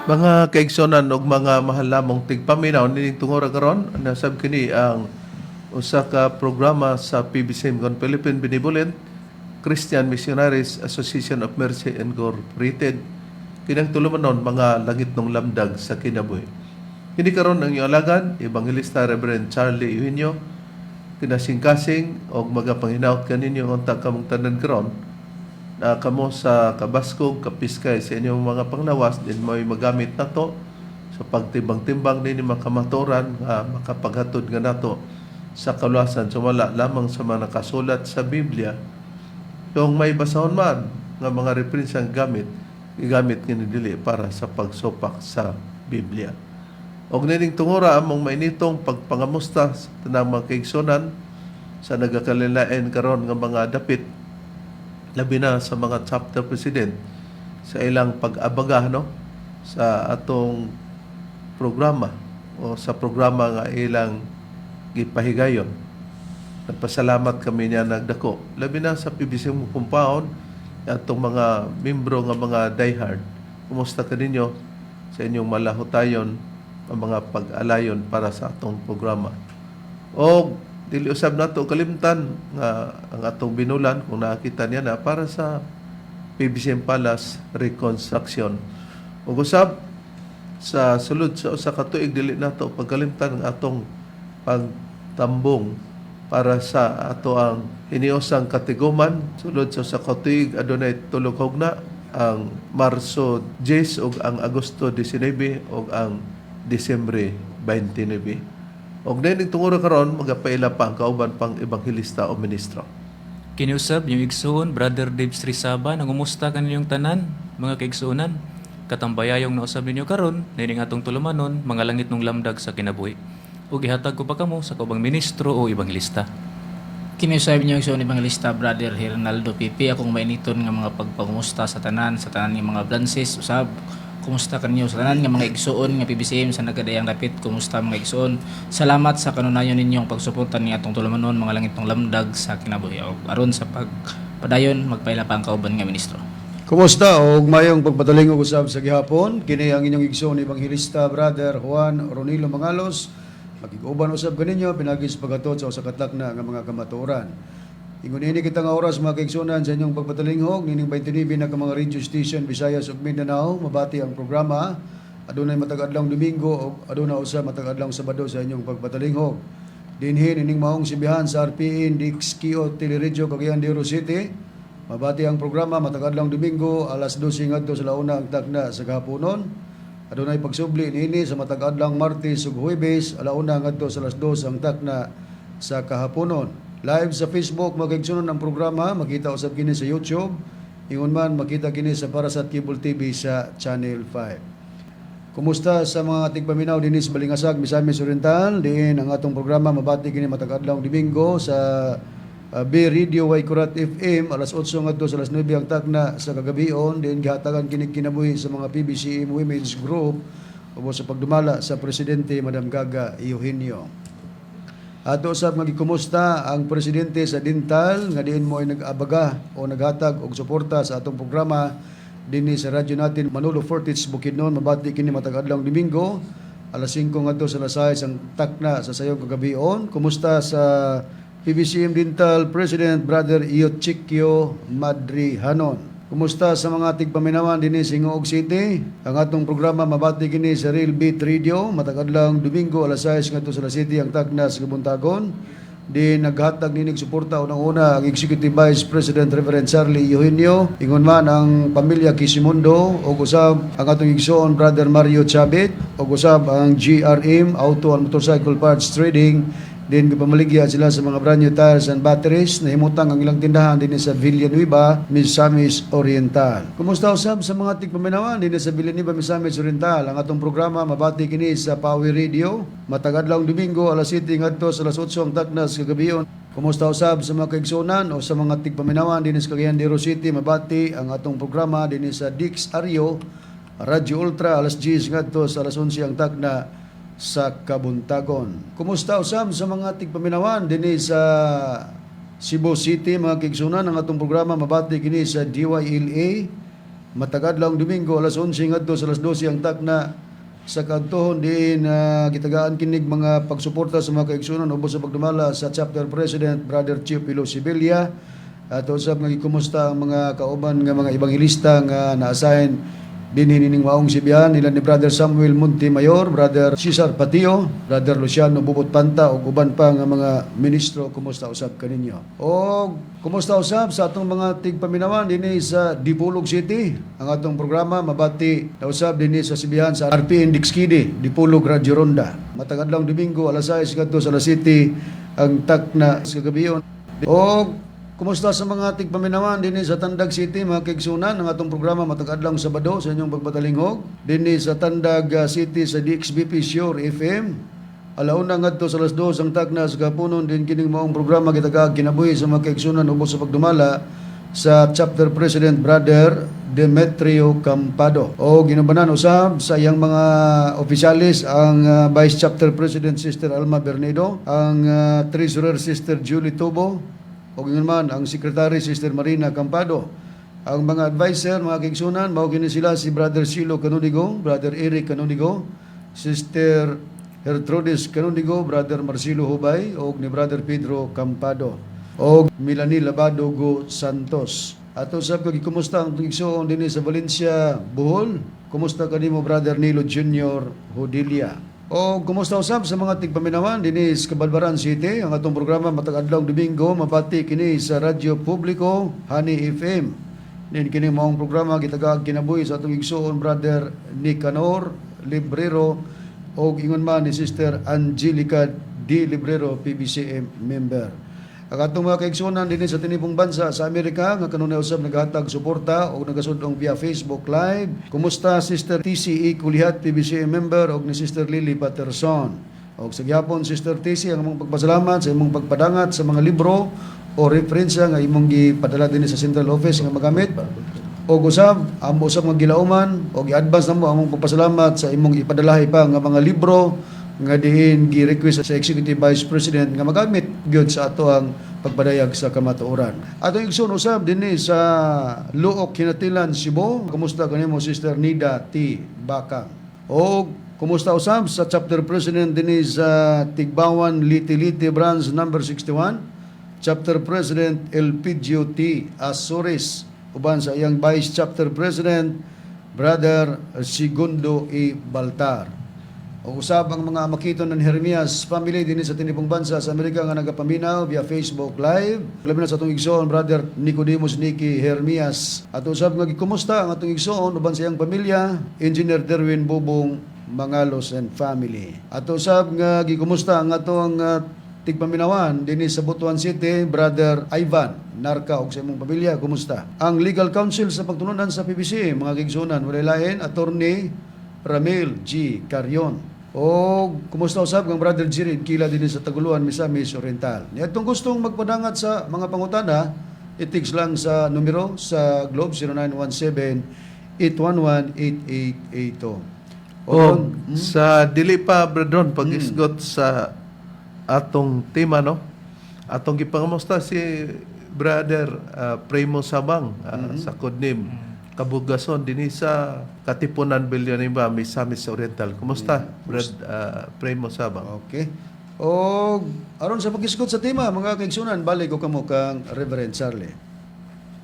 Mga kaigsonan ug mga mahal namong tigpaminaw nining tungora karon nasab kini ang usa ka programa sa PBCM kon Philippine Benevolent Christian Missionaries Association of Mercy Incorporated. Kinang tulumanon mga langit ng lamdag sa kinabuhi. Kini karon ang iyong alagad, Evangelista Reverend Charlie Eugenio, kinasingkasing og magapanginaut kaninyo unta kamong tanan karon na kamo sa kabaskog, kapiskay sa inyong mga panglawas, din may magamit nato sa pagtimbang-timbang din makamatoran nga makapaghatod nga nato sa kaluwasan. Sumala lamang sa mga nakasulat sa Biblia. Kung may basahon man nga mga referensang gamit, igamit nga dili para sa pagsopak sa Biblia. Og nining tungora among mainitong pagpangamusta sa tanang mga kaigsonan sa nagakalilain karon nga mga dapit, labi na sa mga chapter president sa ilang pag-abaga sa atong programa o sa programa nga ilang gipahigayon. Nagpasalamat kami niya nagdako. Labi na sa PBC compound atong mga membro nga mga diehard. Kumusta ka ninyo sa inyong malahutayon ang mga pag-alayon para sa atong programa? O dili usab nato kalimtan nga ang atong binulan kung nakita niya na para sa PBCM Palace Reconstruction. Ug usab sa sulod sa usa ka tuig dili nato pagkalimtan ang atong pagtambong para sa ato ang hiniusang katiguman. Sulod sa usa ka tuig adunay tulog hugna ang Marso 10 ug ang Agosto 19 ug ang Disyembre 29. Og dining tungod karon magapaila pa ang kauban pang ebanghelista o ministro. Kiniusab yung igsoon, Brother Dave Srisaba, nangumusta kanilang tanan, mga kaigsuonan. Katambayayong nausab ninyo karon, nining atong tulumanon, mga langit ng lamdag sa kinabuhi. Ug ihatag ko pa kamo sa kaubang ministro o ebanghelista. Kiniusab niyo igsoon evangelista Brother Hernaldo Pipi, akong mainiton nga mga pagpangumusta sa tanan ng mga branches usab. Kumusta kanyo sa tanan nga mga igsoon nga PBCM sa nagadayang dapit? Kumusta mga igsoon? Salamat sa kanunayon ninyong pagsuportan ni atong tulumanon mga langit ng lamdag sa kinabuhi. Aron sa pagpadayon magpaila pa ang kauban nga ministro. Kumusta og mayong pagpatalingog usab sa gihapon? Kini ang inyong igsoon evangelista Brother Juan Ronilo Mangalos. Makiguban usab kaninyo pinagi sa pagatot sa usa ka takna nga mga kamatuoran. Ingon ini kita nga oras mga kaigsunan sa inyong pagpatalinghog nining 29 na ka mga radio station Visayas ug Mindanao. Mabati ang programa. Adunay matag-adlawng Domingo ug aduna usa matag-adlawng Sabado sa inyong pagpatalinghog. Dinhi nining maong simbihan sa RPN Dixkio Teleradyo Cagayan de Oro City. Mabati ang programa matag-adlawng Domingo alas 12 ngadto sa launa ang takna sa gahaponon. Adunay pagsubli niini sa matag-adlawng Martes ug Huwebes alauna ngadto sa alas 2 ang takna sa kahaponon. Live sa Facebook, magigsunon ang programa, makita usab kini sa YouTube. Ingon man, makita kini sa Parasat Cable TV sa Channel 5. Kumusta sa mga tigpaminaw din sa Balingasag, Misamis Oriental? Diin ang atong programa, mabati kini matag-adlawng Domingo sa B Radio Y Kurat FM, alas 8 ngadto sa alas 9 ang takna sa kagabion. Diin gihatagan kini kinabuhi sa mga PBCM Women's Group o sa pagdumala sa Presidente Madam Gaga Eugenio. Ato usab nga gikumusta ang presidente sa Dintal nga diin mo ay nag-abaga o naghatag og suporta sa atong programa dinhi sa radyo natin Manolo Fortich Bukidnon. Mabati kini matag-adlawng Domingo alas 5 ngadto sa alas 6 ang takna sa sayong kagabion. Kumusta sa PBCM Dintal President Brother Iyot Chikyo Madrihanon. Kumusta sa mga tigpaminawan dinhi sa Hingoog City? Ang atong programa mabati kini sa Real Beat Radio matag-adlawng Domingo alas 6 ngadto sa alas 7 ang takna sa Kabuntagon. Di naghatag ninig suporta unang-una ang Executive Vice President Reverend Charlie Eugenio, ingon man ang pamilya Kisimundo ug usab ang atong igsoon Brother Mario Chabit ug usab ang GRM Auto and Motorcycle Parts Trading. Din gipamaligya sila sa mga brand new tires and batteries na himutang ang ilang tindahan din sa Villanueva, Misamis Oriental. Kumusta usab sa mga tigpaminawan din sa Villanueva, Misamis Oriental? Ang atong programa mabati kini sa Power Radio matag-adlawng Domingo alas 7 ngadto sa alas 8 ang takna sa kagabion. Kumusta usab sa mga kaigsunan o sa mga tigpaminawan din sa Cagayan de Oro City? Mabati ang atong programa din sa Dix Ario Radio Ultra alas 10 ngadto sa alas 11 ang takna sa Kabuntagon. Kumusta usab sa mga tigpaminawan dinhi sa Cebu City mga kaigsunan? Ang atong programa mabati kini sa DYLA matag adlaw Domingo alas 11 ngadto sa alas 12 ang takna sa kantohon diin gitagaan kinig mga pagsuporta sa mga kaigsunan ubos sa pagdumala sa chapter president Brother Chief Pilo Sibilia at usab nga gikumusta ang mga kauban nga mga ebanghelista nga na-assign dinhi nining maong sibihan nila ni Brother Samuel Montemayor, Brother Cesar Patio, Brother Luciano Bubot Panta ug uban pa nga mga ministro. Kumusta usab kaninyo? O kumusta usab sa atong mga tigpaminawan dinhi sa Dipolog City? Ang atong programa mabati na usab dinhi sa sibihan sa RPN Dixkidi, Dipolog Radio Ronda. Matag adlaw Domingo alas 6 kadto sa La City ang takna sa gabiyon. O kumusta sa mga tigpaminawan dinhi sa Tandag City, mga kaigsunan, ang atong programa matag adlaw Sabado sa inyong pagpatalingog dinhi sa Tandag City sa DXBP Sure FM. Alauna ngadto sa alas 2 ang takna sa kapunon din kining maong programa gitagag kinabuhi sa mga kaigsunan ubos sa pagdumala sa chapter president Brother Demetrio Campado. O ginubanan usab sa iyang mga opisyalis ang Vice Chapter President Sister Alma Bernedo, ang Treasurer Sister Julie Tobo, o man ang Secretary Sister Marina Campado. Ang mga advisor, mga kaigsunan, mao kini sila si Brother Silo Canonigo, Brother Eric Canonigo, Sister Gertrudis Canonigo, Brother Marcelo Hubay, o ni Brother Pedro Campado, o Melanie Labado Go Santos. Ato sab ko gikumusta ang igsoon dinhi sa Valencia, Bohol. Kumusta kanimo Brother Nilo Junior Hodilia? O kumusta usab sa mga tigpaminawan dinhi sa Cabalbaran City? Ang atong programa matag adlaw Domingo mapati kini sa Radyo Publiko Honey FM. Nin kini maong programa gitagag kinabuhi sa atong igsoon Brother Nicanor Librero o ingon man ni Sister Angelica D. Librero, PBCM member. Ang atong mga kaigsunan dinhi sa tinipong bansa sa Amerika nga kanunay usab naghatag suporta o nagasudong via Facebook Live. Kumusta Sister TCE Kulihat, PBCM member, o ni Sister Lily Patterson. O sa gyapon Sister TC ang among pagpasalamat sa imong pagpadangat sa mga libro o referensya nga imong gipadala dinhi sa central office nga magamit. O usab amo usab nga gilauman o gi-advance namo among pagpasalamat sa imong ipadalahi pa nga mga libro nga diin gi-request sa Executive Vice President nga magamit gyud sa ato ang pagpadayag sa kamatuoran. Atong igsoon usab dinhi sa Luok, Hinatilan, Cebu. Kumusta kanimo Sister Nida T. Bakang? O kumusta usab sa Chapter President dinhi sa Tigbawan, Liti-Liti Branch number 61, Chapter President Elpidio T. Azores, uban sa iyang Vice Chapter President Brother Segundo E. Baltar. O usab ang mga makiton ng Jeremias family dinhi sa tinipong bansa sa Amerika nga nagapaminaw via Facebook Live. Labi na sa atong igsoon Brother Nicodemus Nicky Jeremias. At usab nga gikumusta ang atong igsoon uban sa iyang pamilya, Engineer Derwin Bubong Mangalos and family. At usab nga gikumusta ang atong tigpaminawan dinhi sa Butuan City, Brother Ivan Narca ug sa imong pamilya. Kumusta? Ang legal counsel sa pagtulunan sa PBC, mga kaigsunan, walay lain Attorney Ramil G. Carion. O kumusta usab ang Brother Jirid Kila din sa Taguluan, Misamis Oriental. Niadtong gustong magpadangat sa mga pangutana, i-text lang sa numero sa Globe 0917-811-8882. O sa dili pa Bradron pag-isgot sa atong tema no. Atong gipangamusta si Brother Primo Sabang sa codename Kabugason dinhi sa Katipunan Bilyaniba, Misamis Oriental. Kumusta, Brad Primo Sabang? Okay. O aron sa pag-isgot sa tema, mga kaigsunan, balik ko kamo kang Reverend Charlie.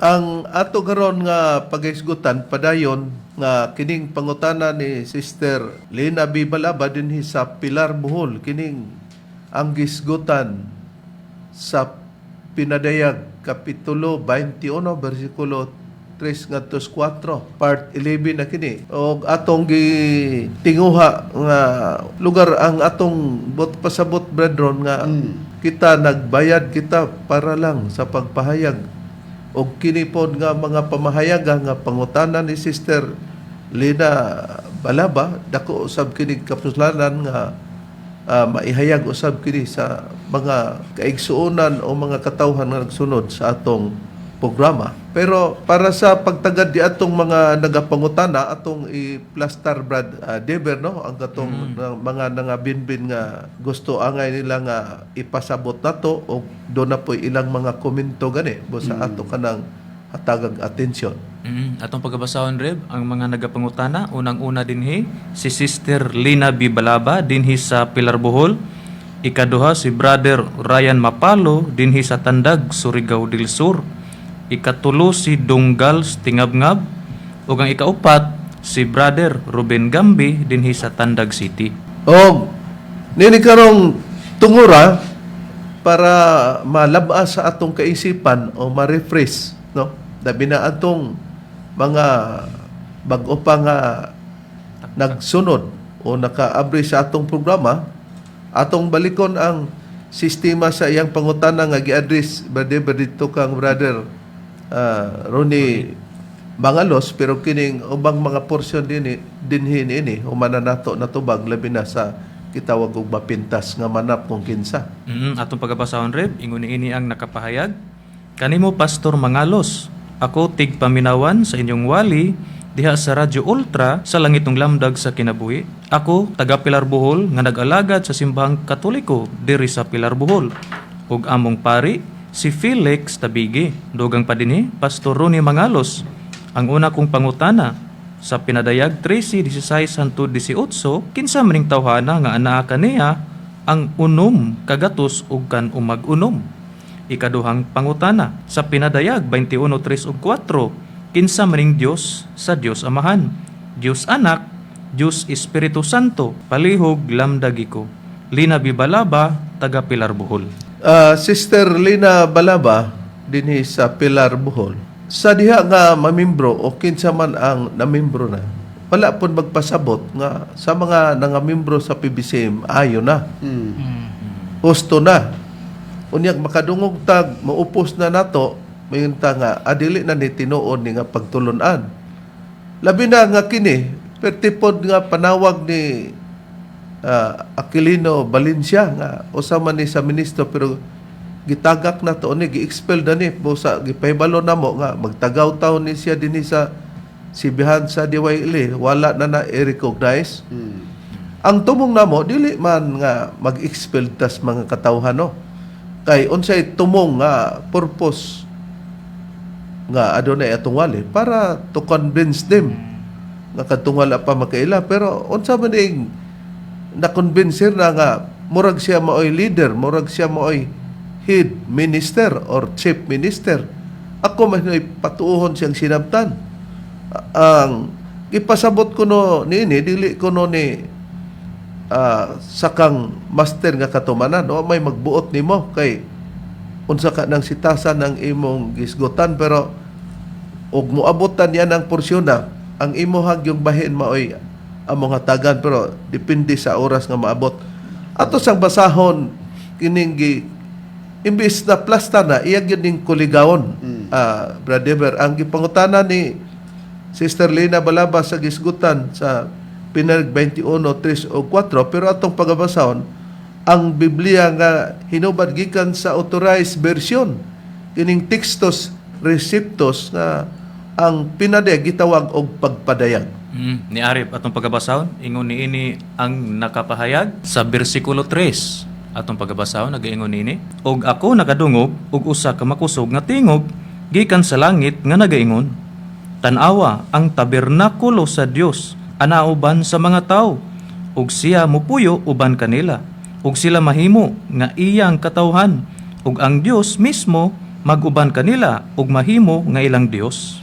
Ang ato karon nga pag-isgutan padayon nga kining pangutana ni Sister Lena B. Balaba dinhi sa Pilar, Bohol, kining ang gisgutan sa Pinadayag Kapitulo 21 versikulo 3 ngadto 4 part 11 na kini og atong gitinguha nga lugar ang atong pasabot brethren nga kita nagbayad kita para lang sa pagpahayag og kini pod nga mga pamahayaga nga pangutana ni Sister Lena Balaba dako usab kini kapuslanan nga maihayag usab kini sa mga kaigsuonan o mga katawhan nga nagsunod sa atong programa. Pero para sa pagtagad di atong mga nagapangutana atong i-plaster Brad Deber no ang katong mga nangabinbin nga gusto angay nila nga ipasabot nato o do na po ilang mga komento gani sa ato kanang hatagang atensyon. Atong pagkabasahon Reb, ang mga nagapangutana, unang-una dinhi si Sister Lina Bibalaba dinhi sa Pilar Bohol. Ikaduha si Brother Ryan Mapalo dinhi sa Tandag, Surigao del Sur. Ikatulo si Donggal Tingabngab. Ug ang ikaupat si Brother Ruben Gambi dinhi sa Tandag City. O, nini karong tungura para malaba sa atong kaisipan o ma-refresh, no? Labi na atong mga bag-o pa nga nagsunod o nakaabri sa atong programa, atong balikon ang sistema sa iyang pangutana nga gi-address dito kang Brother Ronnie Mangalos, pero kining ubang mga porsyon dinhin ini humana nato natubag labi na sa kitawag og mapintas nga manap kung kinsa. Atong pagkabasahon Reb, ingon ini ang nakapahayag. Kanimo Pastor Mangalos, ako tigpaminawan sa inyong wali diha sa Radyo Ultra sa langit ng lamdag sa kinabuhi. Ako taga Pilar Bohol nga nag-alagad sa simbahang Katoliko diri sa Pilar Bohol. Ug among pari si Felix Tabigi. Dugang pa dinhi Pastor Ronnie Mangalos. Ang una kong pangutana sa pinadayag 13:16-18 kinsa maning tawhana nga anaa kaniya ang unom kagatos ug kan umag-unom. Ikaduhang pangutana sa pinadayag 21:3-4 kinsa maning Dios sa Dios Amahan, Dios Anak, Dios Espiritu Santo, palihog lamdagiko. Lina Bibalaba, taga Pilar Bohol. Sister Lina Balaba dinhi sa Pilar Bohol. Sa diha nga mamimbro o kinsa man ang namimbro na, wala pon magpasabot nga sa mga nangamimbro sa PBCM ayo na. Husto na. Unyag makadungog tag maupos na nato mayon ta nga adili na ni tinuod ni nga pagtulunan. Labi na nga kini pertipod nga panawag ni Aquilino Valencia nga usa man ni sa ministro pero gitagak na to ni gi-expel na ni busa gipahibalo na mo nga magtagaw taon ni siya dinhi sa sibihan sa DYL wala na i-recognize. Ang tumong namo dili man nga mag-expel tas mga katawhan no. Kay unsay tumong nga purpose nga adunay atong wali para to convince them nga kadtong wala pa makaila pero unsa man ing na-convince na nga murag siya maoy leader, murag siya maoy head minister or chief minister. Ako man ay patuuhon siyang sinabtan. Ang ipasabot ko no nini dili ko no ni sakang master nga katumanan o may magbuot nimo kay unsa ka nang sitasan ng imong gisgutan pero og moabotan yan ang porsyon na ang imo hagyong bahin maoy among hatagan pero depende sa oras nga maabot. Ato sang basahon kining imbis na plasta na iyag yun ning kuligawon. Brother, ang gipangutana ni Sister Lina Balaba sa gisgutan sa Pinag 21:3 o 4 pero atong pagabasahon ang Biblia nga hinubad gikan sa authorized version kining textos receptos nga ang pinadayag gitawag og pagpadayag. Ni Arif atong pagabasahon ingon niini ang nakapahayag sa bersikulo 3 atong pagabasahon nagaingon niini og ako nakadungog og usa ka makusog nga tingog gikan sa langit nga nagaingon tan-awa ang tabernakulo sa Dios anauban sa mga tao ug siya mupuyo uban kanila ug sila mahimo nga iyang katawhan ug ang Dios mismo maguban kanila ug mahimo nga ilang Dios.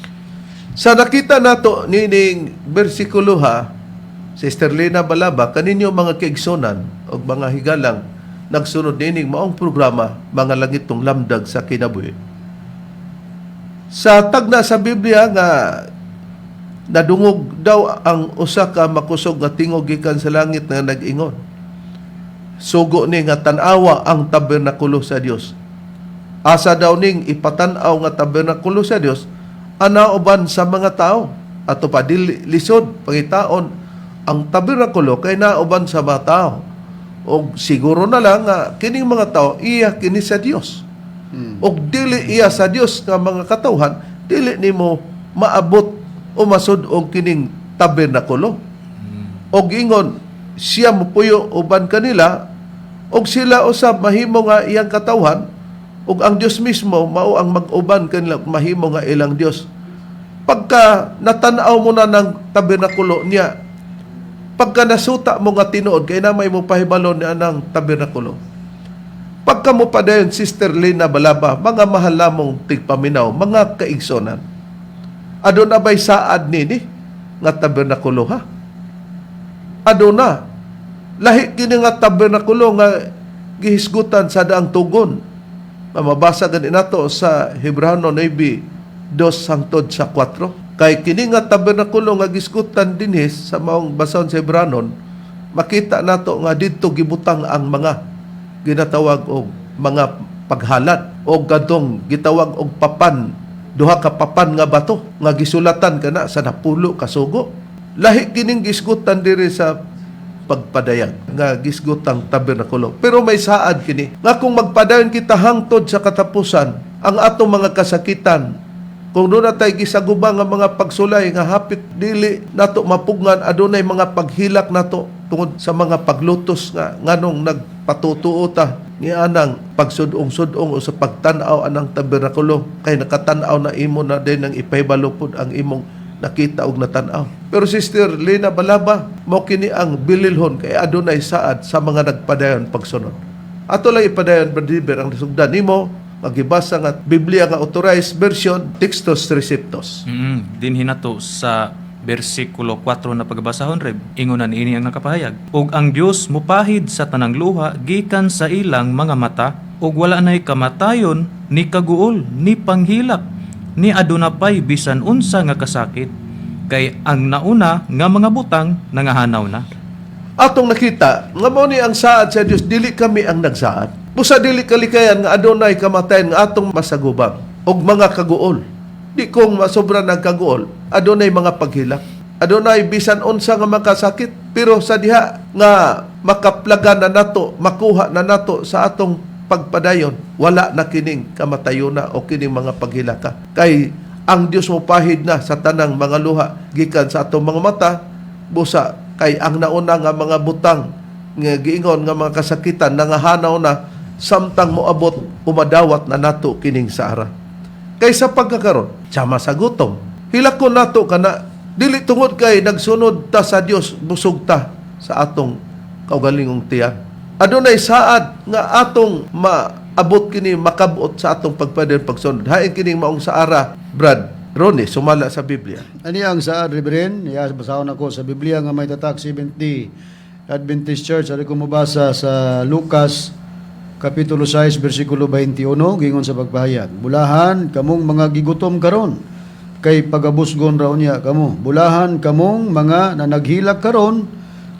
Sa nakita nato nining bersikulo ha, Sister Lina Balaba, kaninyo mga kaigsonan o mga higalang nagsunod nining maong programa, mga langit tong lamdag sa kinabuhi. Sa tagna sa Biblia nga nadungog daw ang usa ka makusog nga tingog gikan sa langit nga nag-ingon. Sugo ni nga tan-awa ang tabernakulo sa Dios. Asa daw ning ipatan-aw nga tabernakulo sa Dios anauban sa mga tao ato pa lisod pangitaon ang tabernakulo kay nauban sa mga tao og siguro na lang nga kining mga tao iya kini sa Dios og dili iya sa Dios nga mga katawhan dili nimo maabot o masud og kining tabernakulo og ingon siya mopuyo uban kanila og sila usab mahimo nga iyang katawhan ug ang Dios mismo mao ang mag-uban kanila mahimo nga ilang Dios. Pagka natanaw mo na ng tabernakulo niya, pagka nasuta mo nga tinuod, kaya na may mo pahibalo niya ng tabernakulo. Pagka mo pa dayon, Sister Lina Balaba, mga mahal namong tigpaminaw, mga kaigsonan, aduna ba'y saad nini nga tabernakulo ha? Aduna, lahi kini nga tabernakulo nga gihisgutan sa daang tugon. Mabasa gani nato sa Hebrano 9, 2 hangtod sa 4. Kay kini nga tabernakulo nga gisgutan dinhi sa maong basahon sa Hebranon, makita nato nga didto gibutang ang mga ginatawag og mga paghalat o gadong gitawag og papan, duha ka papan nga bato nga gisulatan kana sa 10 ka sugo. Lahi kining gisgutan diri sa pagpadayag nga gisgutang tabernakulo. Pero may saad kini nga kung magpadayon kita hangtod sa katapusan, ang atong mga kasakitan, kung doon na tayo gisagubang nga mga pagsulay nga hapit dili nato mapugngan, adunay mga paghilak nato tungod sa mga paglutos nga nganong nagpatutuo ta ni anang pagsudong-sudong o sa pagtan-aw anang tabernakulo, kay nakatan-aw na imo na din ang ipahibalo pod ang imong nakita og natan-aw. Pero Sister Lina Balaba, mao kini ang bililhon kay adunay saad sa mga nagpadayon pagsunod. Ato lang ipadayon brother ang nasugdan nimo magibasa nga Biblia nga authorized version, Textus Receptus. Dinhi nato sa bersikulo 4 na pagbasahon reb, ingunan ini ang nakapahayag. Og ang Dios mupahid sa tanang luha gikan sa ilang mga mata, og wala nay kamatayon ni kaguol ni panghilak ni aduna pay bisan unsa nga kasakit, kay ang nauna nga mga butang nangahanaw na. Atong nakita nga mao ni ang saad sa Dios, dili kami ang nagsaad. Busa dili kalikayan nga adunay kamatayon nga atong masagubang og mga kaguol. Di kung masobra ng kaguol, adunay mga paghilak. Adunay bisan unsa nga makasakit, pero sa diha nga makaplagan na nato, makuha na nato sa atong pagpadayon, wala na kining kamatayona o kining mga paghilaka. Kay ang Dios mo pahid na sa tanang mga luha gikan sa atong mga mata, busa kay ang nauna nga mga butang nga giingon nga mga kasakitan nangahanaw na samtang moabot umadawat na nato kining sa ara. Kay sa pagkakaron, sama sa gutom, hilakon nato kana dili tungod kay nagsunod ta sa Dios, busog ta sa atong kaugalingong tiyan. Adunay saad nga atong maabot kini, makabuot sa atong pagpadayon pagsunod. Hain kining maong sa ara, Brad Ronnie, sumala sa Biblia. Ani ang saad, Reverend, basahon ako sa Biblia nga may tatak 70 Adventist Church. Ari ko mabasa sa Lucas Kapitulo 6, versikulo 21, gingon sa pagpahayag. Bulahan kamong mga gigutom karon, kay pagabusgon raw niya kamo. Bulahan kamong mga nanaghilak karon,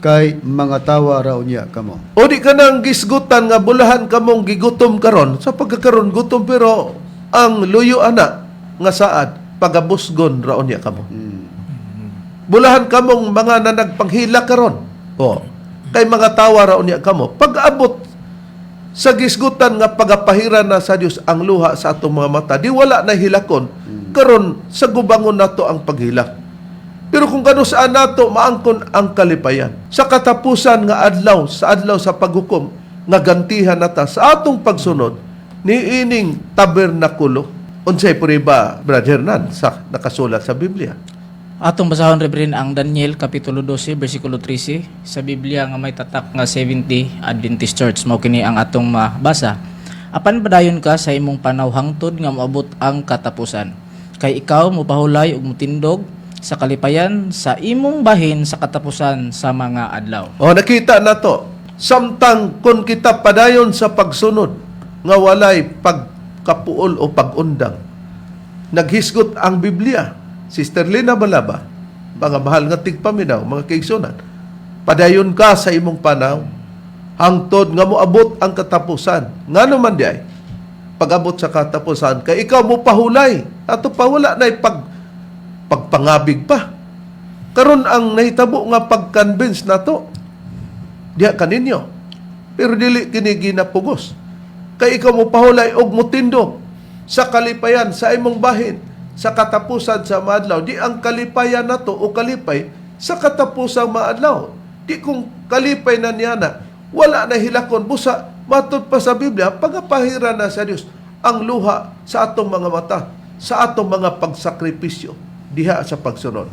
kay mga tawa raw niya kamo. O di ka nang gisgutan nga bulahan kamong gigutom karon, sa pagkakaroon gutom, pero ang luyo ana nga saad, pagabusgon raw niya kamo. Bulahan kamong mga nanagpanghilak karon, o kay mga tawa raw niya kamo. Pag-abot sa gisgutan nga pagapahiran na sa Dios ang luha sa atong mga mata, di wala na hilakon, karon sa gubangon nato ang paghilak. Pero kung kano saan nato maangkon ang kalipayan, sa katapusan nga adlaw, sa adlaw sa paghukom, nga gantihan nata sa atong pagsunod, ni ining tabernakulo. Unsay puri ba, Brother Nan, sa nakasulat sa Biblia? Atong basahon Reverend ang Daniel Kapitulo 12 versikulo 13 sa Biblia nga may tatak nga 70 Adventist Church. Mao kini ang atong mabasa. Apan padayon ka sa imong panaw hangtod nga moabot ang katapusan. Kay ikaw mopahulay ug motindog sa kalipayan sa imong bahin sa katapusan sa mga adlaw. O nakita nato, samtang kun kita padayon sa pagsunod nga walay pagkapuol o pagundang, naghisgot ang Biblia. Sister Lina Balaba, mga mahal nga tigpaminaw, mga kaigsunan, padayon ka sa imong panaw, hangtod nga moabot ang katapusan. Nga naman di ay, pag-abot sa katapusan, kay ikaw mo pahulay, ato pa wala na pagpangabig pa. Karon ang nahitabo nga pag-convince na to, diha kaninyo, pero dili kini ginapugos. Kay ikaw mo pahulay og mutindog sa kalipayan sa imong bahin, sa katapusan sa maadlaw. Di ang kalipayan na to o kalipay sa katapusan maadlaw. Di kung kalipay na niya na, wala na hilakon. Busa, matod pa sa Biblia, pagapahiran na sa Diyos ang luha sa atong mga mata, sa atong mga pagsakripisyo diha sa pagsunod.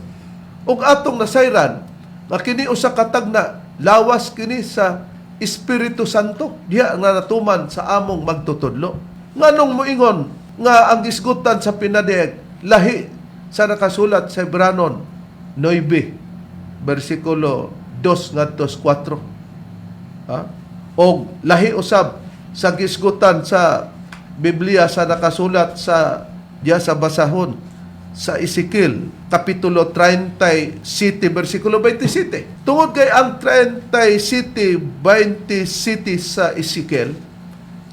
Ug atong nasayran nga kini usa ka tagna lawas kini sa Espiritu Santo diha nga natuman sa among magtutudlo. Nganong moingon nga ang gisgutan sa pinadiyag lahi sa nakasulat sa Hebranon 9 bersikulo 2 ngadto 4. Ha? O lahi usab sa gisgutan sa Biblia sa nakasulat sa diya sa basahon sa Ezekiel kapitulo 37 bersikulo 27. Tungod kay ang 37 27 sa Ezekiel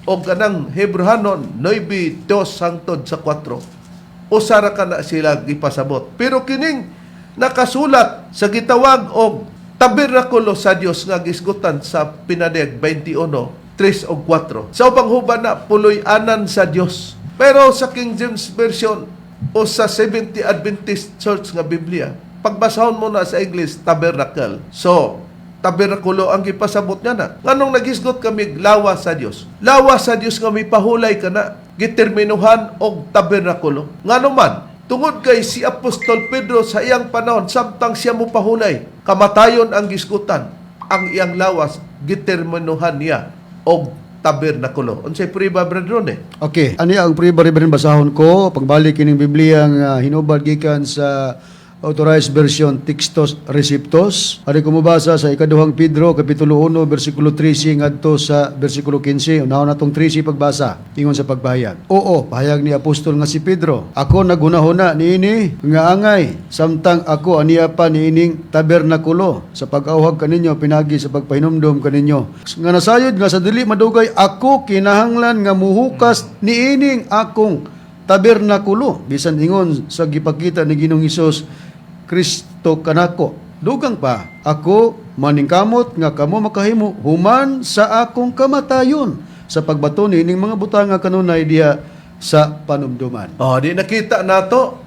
o kanang Hebrehanon 9:2 hangtod sa 4 usara ka na sila gipasabot. Pero kining nakasulat sa gitawag og tabernakulo sa Dios nga gisgutan sa pinadiyag 21:3 o 4. Sa ubang huban na puloy-anan sa Dios. Pero sa King James Version o sa Seventh Adventist Church nga Biblia, pagbasahon mo na sa English, tabernacle. So, tabernakulo ang gipasabot niya na. Nganong nagisgot kami lawas sa Dios? Lawas sa Dios nga may pahulay ka na, giterminuhan og tabernakulo. Ngano man, tungod kay si Apostol Pedro sa iyang panahon, samtang siya mo pahulay, kamatayon ang gisgutan, ang iyang lawas, giterminuhan niya og tabernakulo. Unsay priba brethren eh? Okay, ani ang pre-baribarin basahon ko pagbalik kining Biblia nga hinubad gikan sa Authorized Version Textos Receptos. Ari ko mabasa sa ikaduhang Pedro kapitulo 1 bersikulo 13 ngadto sa bersikulo 15. Unahon natong 13 pagbasa ingon sa pagpahayag. Oo, pahayag ni apostol nga si Pedro. Ako naghunahuna niini nga angay samtang ako aniya pa niining tabernakulo sa pag-awhag kaninyo pinagi sa pagpahinumdom kaninyo. Nga nasayod nga sa dili madugay ako kinahanglan nga muhukas niining akong tabernakulo bisan ingon sa gipakita ni Ginoong Hesus Kristo kanako. Dugang pa, ako maningkamot nga kamo makahimo human sa akong kamatayon sa pagbato nining mga butang nga kanunay diha sa panumduman. Oh, di nakita nato.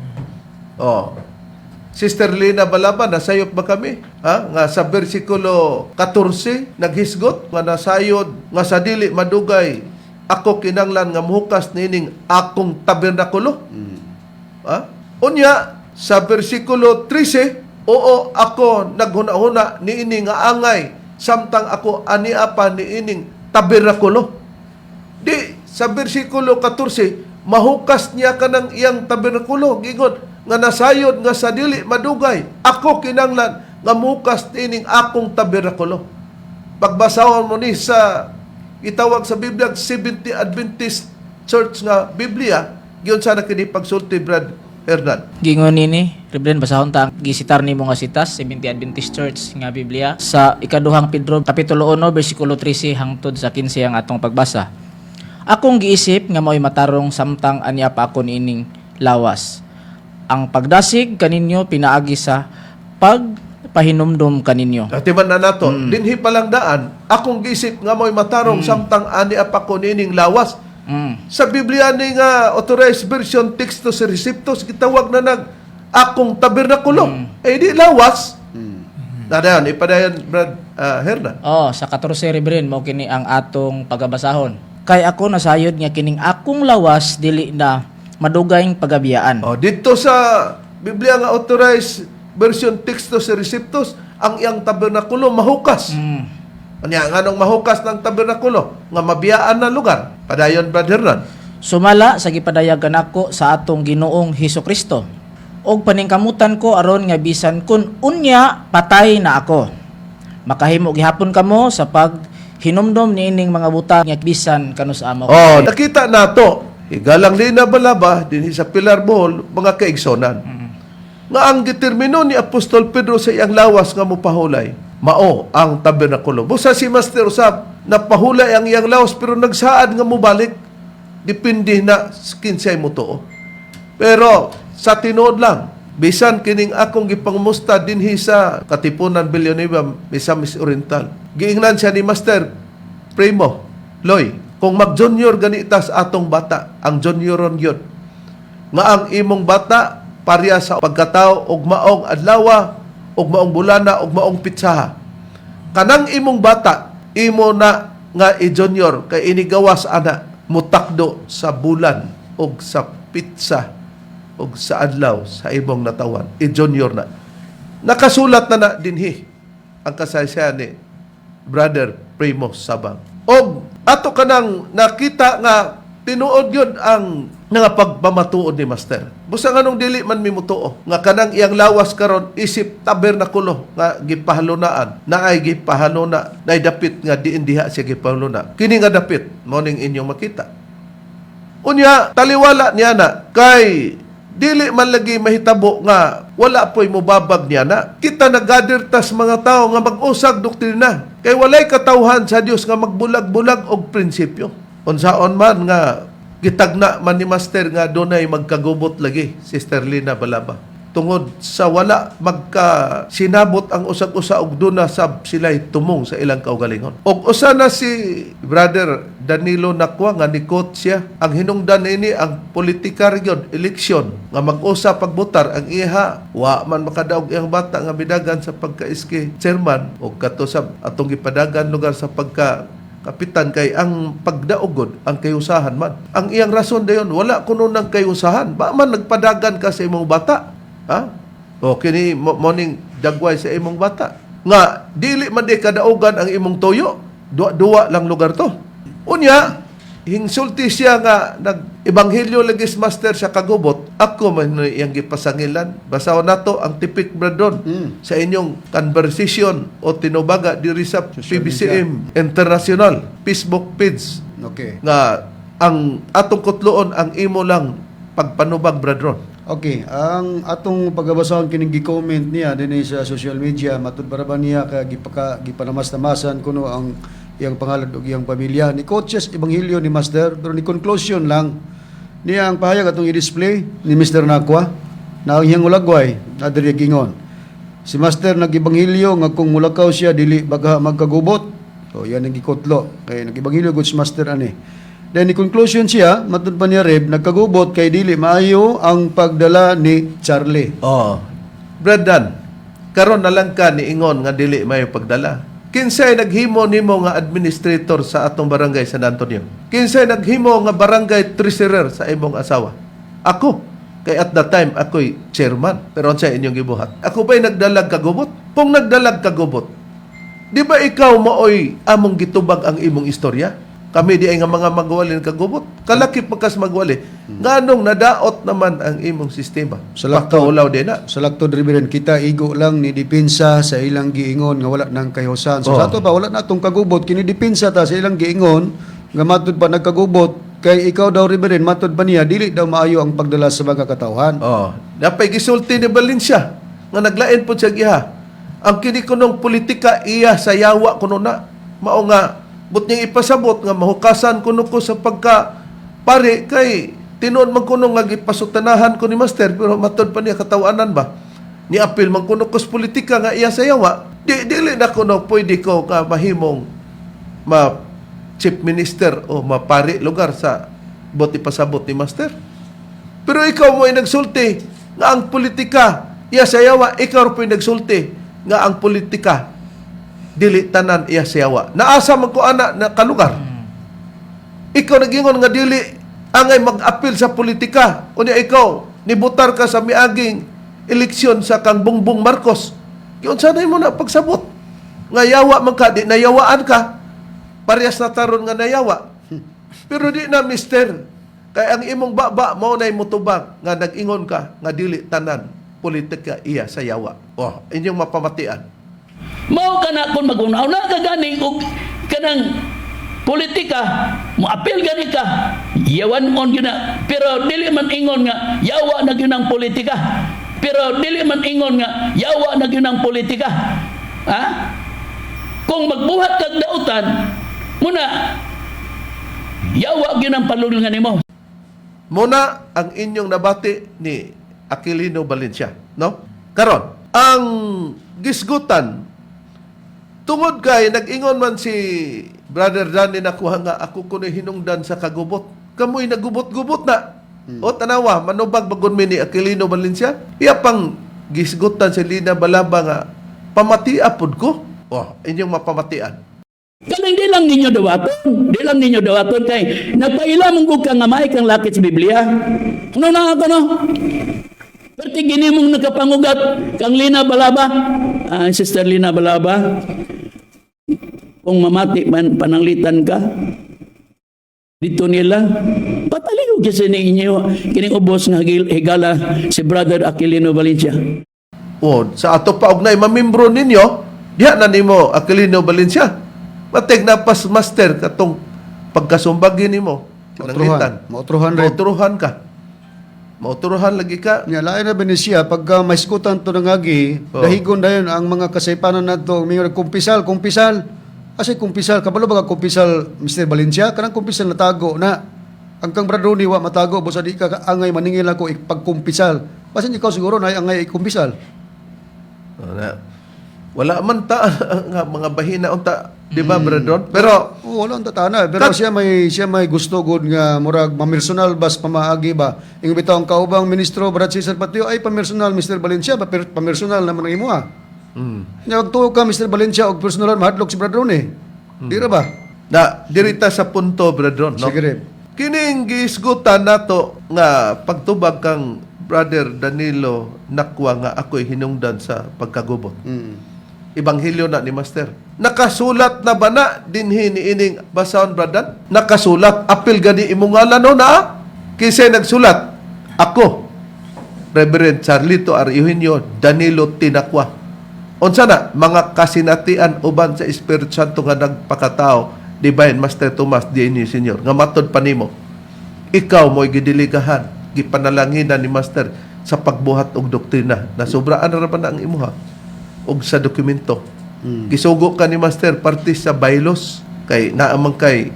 Oh. Sister Lina Balaban, nasayop ba kami? Ha? Nga sa bersikulo 14, naghisgot, nga nasayod, nga sa dili madugay, ako kinanglan nga muhukas nining akong tabernakulo. Ha? Unya, sa bersikulo 13, oo, ako naghuna-huna niini nga angay, samtang ako ania pa niining tabernakulo. Di, sa bersikulo 14, mahukas niya ka ng iyang tabernakulo. Gingon, nga nasayod nga sa dili madugay, ako kinanglan nga muhukas niining akong tabernakulo. Pagbasahon mo ni sa itawag sa Biblia, Seventh Adventist Church nga Biblia, giyon sana kini pagsulti, Brad Hernan. Gingon nini, Reverend, basahon ta ang gisitar nimo nga sitas, Seventh Adventist Church nga Biblia sa ikaduhang Pedro kapitulo 1 bersikulo 13 hangtod sa 15 ang atong pagbasa. Akong giisip nga mao'y matarong samtang aniya pa ako niining lawas. Ang pagdasig kaninyo pinaagi sa pagpahinumdom kaninyo. Atiman na nato, dinhi palang daan, akong gisip nga mo'y matarong samtang ani apa ko nining lawas. Sa Biblia ni nga Authorized Version Textos Receptos, gitawag na nag akong tabernakulo. Eh di lawas. Nadayon, ipadayon, Brad Hernan. Oh, sa 14 Reverend mao kini ang atong pagabasahon. Kay ako nasayod nga kining akong lawas dili na madugayng pagabiyaan. Oh, dito sa Biblia nga Authorized Version Textos Receptos, ang iyang tabernakulo mahukas. Anya nganong mahukas ng tabernakulo nga mabiyaan na lugar. Padayon, Brad Hernan. Sumala sa gipadayagan ako sa atong Ginoong Hesukristo. Og paningkamutan ko aron nga bisan kun unya patay na ako. Makahimo gihapon kamo sa paghinumdom niining mga butang nga bisan kano sa amo. Oh, nakita nato. Igalang Lina Balaba dinhi sa Pilar Bohol, mga kaigsonan. Nga ang determino ni Apostol Pedro sa iyang lawas nga mopahulay, mao ang tabernakulo. Busa si Master usab napahulay ang iyang lawas pero nagsaad nga mobalik. Depende na kinsay mo tuo. Pero sa tinuod lang, bisan kining akong gipangmusta dinhi sa Katipunan Villanueva, Misamis Oriental. Giingnan siya ni Master Primo Loy, kung mag-junior ganitas atong bata, ang junioron yun. Nga ang imong bata, parya sa pagkatao, og maong adlawa, og maong bulana, og maong pitsaha. Kanang imong bata, imo na nga i-junior, kay inigawas ana. mutakdo sa bulan o sa pizza o sa adlaw sa imong natawan. I-junior na. Nakasulat na dinhi ang kasaysayan ni Brother Primo Sabang. O ato kanang nakita nga tinuod yun ang nga pagpamatuod ni Master. Busa nga nung dili man mimutuo nga kanang iyang lawas karon isip tabernakulo nga gipahalunaan na ay gipahaluna na dapit nga diin diha siya gipahaluna. Kini nga dapit mo ning inyong makita. Unya taliwala niya na kay dili man lagi mahitabo nga wala po'y mubabag niya na. Kita nag-gather tas mga tao nga mag-usag doktrina. Kay walay katawhan sa Dios nga magbulag-bulag og prinsipyo. Unsaon man nga gitagna man ni Master nga dunay magkagubot lagi, Sister Lina Balaba. Tungod sa wala magka-sinabot ang usag-usa og duna sab sila'y tumong sa ilang kaugalingon. Og usa na si Brother Danilo Nakwa nga nikot siya. Ang hinungdan ini ang politika region, eleksyon nga mag-usa pagbutar ang iha. Wa man makadaog iyang bata nga bidagan sa pagka-iski chairman o katusab atong gipadagan lugar sa pagka kapitan kay ang pagdaugod ang kayusahan man. Ang iyang rason dayon wala kuno nang kayusahan. Ba man nagpadagan ka sa imong bata? Ha? O kini morning dagway sa imong bata. Nga dili man di kadaugan ang imong toyo. Duwa lang lugar to. Unya, hingsulti siya nga nag-ebanghelyo lagis Master sa kagubot. Ako man iyang gipasangilan. Basaw nato ang tipik bradon sa inyong conversation o tinubaga diri sa Social PBCM International Facebook page Okay. nga ang atong kutloon ang imo lang pagpanubag bradron. Okay, ang atong pagabasahon kining gi-comment niya dinhi sa social media matud para ba niya ka gipanamas-tamasan kuno ang iyang pangalan ug iyang pamilya ni Coaches Ebanghelyo ni Master, pero ni conclusion lang niya ang pahayag atong i-display ni Mr. Nakwa na ang iyang ulagway na diri gingon. Si Master nag-ebanghelyo nga kung mulakaw siya dili baka magkagubot. So yan ang gikotlo kay nag-ebanghelyo gud si Master ani. Then, ni conclusion siya, matud pa niya Reb, nagkagubot kay dili maayo ang pagdala ni Charlie. Oh. Bradan, karon na lang ka ni ingon nga dili may pagdala. Kinsay naghimo nimo nga administrator sa atong barangay San Antonio? Kinsay naghimo nga barangay treasurer sa imong asawa? Ako. Kay at that time ako'y chairman. Pero sa inyong gibuhat. Ako ba'y nagdalag kagubot? Kung nagdalag kagubot, di ba ikaw maoy among gitubag ang imong istorya? Kami di ay nga mga magwali kagubot. Kalakip magkas magwali. Nganong nadaot naman ang imong sistema. Pagkaulaw din na. Sa laktod Reverend, kita igo lang ni depensa sa ilang giingon nga wala nang kahiusan. So sa ato pa wala na tong kagubot kini depensa ta sa ilang giingon nga matud pa nagkagubot kay ikaw daw Reverend matud pa niya dili daw maayo ang pagdala sa mga katawhan. Oh, napay gisulti ni Valencia nga naglain po siya giha. Ang kini kunong politika iya sa yawa kuno na. Mao nga but niyang ipasabot nga mahukasan kuno ko sa pagka pare kay tinuod man kuno nga gipasutanahan ko ni Master pero matud pa niya katawanan ba ni apil man kuno ko sa politika nga iya sa yawa dili na kuno pwede ko nga mahimong chief minister o mapari lugar sa buti pasabot ni Master. Pero ikaw mo ay nagsulti nga ang politika iya sa yawa, ikaw po ay nagsulti nga ang politika dili tanan iya siyawa. Naasa man ko ana na kalugar. Ikaw nagingon nga dili angay mag-apil sa politika. Unya ikaw nibutar ka sa miaging eleksyon sa kang Bongbong Marcos. Kiunsa na mo na pagsabot? Nga yawa man ka, di nayawaan ka. Parehas na taron nga nayawa. Pero di na mister. Kay ang imong baba mao nay mutubag nga nag-ingon ka nga dili tanan politika iya sa yawa. Oh, inyong mapamatian. Mao kana kun mag-una-una ka gani og kanang politika mo apil gani ka yawan mon gyud na pero dili man ingon nga yawa na gyud ang politika pero dili man ingon nga yawa na gyud ang politika ha kung magbuhat kag dautan muna yawa gyud ang palulungan nimo. Muna ang inyong nabati ni Aquilino Valencia, no? Karon, ang gisgutan tungod kay nag-ingon man si Brother Danny nakuha nga ako kuno hinungdan sa kagubot. Kamoy nagubot-gubot na. O tanawa, manubag bagon mi ni Aquilino Valencia. Iya pang gisgutan si Lina Balaba nga pamati apod ko. Oh, inyong mapamatian. Kaling di lang ninyo dawaton. Di lang ninyo dawaton kay nagpaila mong gug kang gamay kang lakit sa Biblia. Ano na ako no? Perti gini mong nakapangugat kang Lina Balaba. Sister Lina Balaba. Kung mamati man pananglitan ka, dito nila, pataligo kasi ninyo kining ubos nga higala si Brother Aquilino Valencia. O, sa ato pa og nay mamembro ninyo, diha na nimo Aquilino Valencia. Matig na pas master katong pagkasumbagi nimo. Mautruhan rin. Mauturuhan ka. Mauturuhan lagi ka. Nya lain na ba ni siya pagka maiskutan to nangagi, Oh. dahigon dayon ang mga kasaypanan nadto, mingon kumpisal. Kasi kumpisal kabalo ba ka kumpisal Mr. Valencia kanang kumpisal natago na ang kang Brad Ronnie wa matago busa di ka angay maningil ako pagkumpisal. Basin ikaw siguro na angay kumpisal. Wala man ta nga mga bahina unta, di ba, Bradron? Pero Wala ang tatana pero siya may gusto gud nga murag mamersonal bas pamaagi ba. Ing bitaw ang kaubang ministro Brad Cesar Patio ay pamersonal Mr. Valencia pamersonal naman ang imo ha. Nya magtuo ka Mr. Valencia og personalan mahadlok si Brad Ronnie. Di ra ba? na dirita sa punto, Bradron, no? Sige rin. Kining gisgutan nato nga pagtubag kang Brother Danilo Nakwa nga ako'y hinungdan sa pagkagubot. Ebanghelyo na ni Master. Nakasulat na ba na dinhi ni ining basahon, Bradan? Nakasulat. Apil gani imong ngalan no na? Kisay nagsulat? Ako, Reverend Charlito R. Eugenio Danilo Tinakwa. Unsa na? Mga kasinatian uban sa Espiritu Santo nga nagpakatao, Divine Master Tomas D.N. Sr. Nga matod pa nimo. Ikaw mo'y gidiligahan, gipanalangina ni Master sa pagbuhat og doktrina. Nasubraan na raman ang imuha og sa dokumento. Gisugo ka ni Master parte sa bylaws kay naamang kay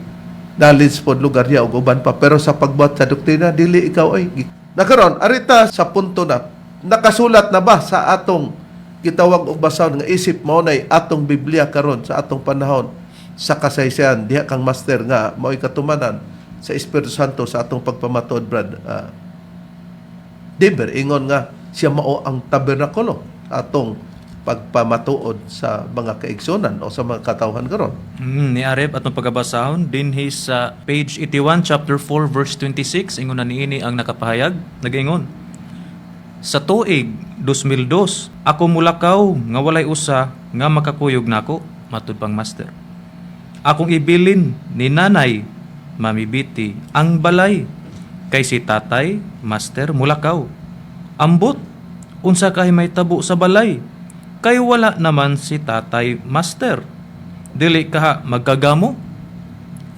knowledge pod lugar ya og uban pa, pero sa pagbuhat sa doktrina dili ikaw ay nakaron arita sa punto na nakasulat na ba sa atong gitawag og basahon nga isip mao nay atong Biblia karon sa atong panahon sa kasaysayan diha kang Master nga mao'y katumanan sa Espiritu Santo sa atong pagpamatuod, Brad. Denver ingon nga siya mao ang tabernakulo atong pagpamatuod sa mga kaigsunan o sa mga katawhan karon. Ni Arep atong pagabasahon dinhi sa page 81 chapter 4 verse 26 ingon na niini ang nakapahayag nagaingon. Sa tuig 2002 ako mulakaw nga walay usa nga makakuyog nako matud pang Master. Akong ibilin ni nanay Mami Biti ang balay kay si tatay Master mulakaw. Ambot unsa kay may tabo sa balay kay wala naman si tatay Master. Dili kaha magkagamo.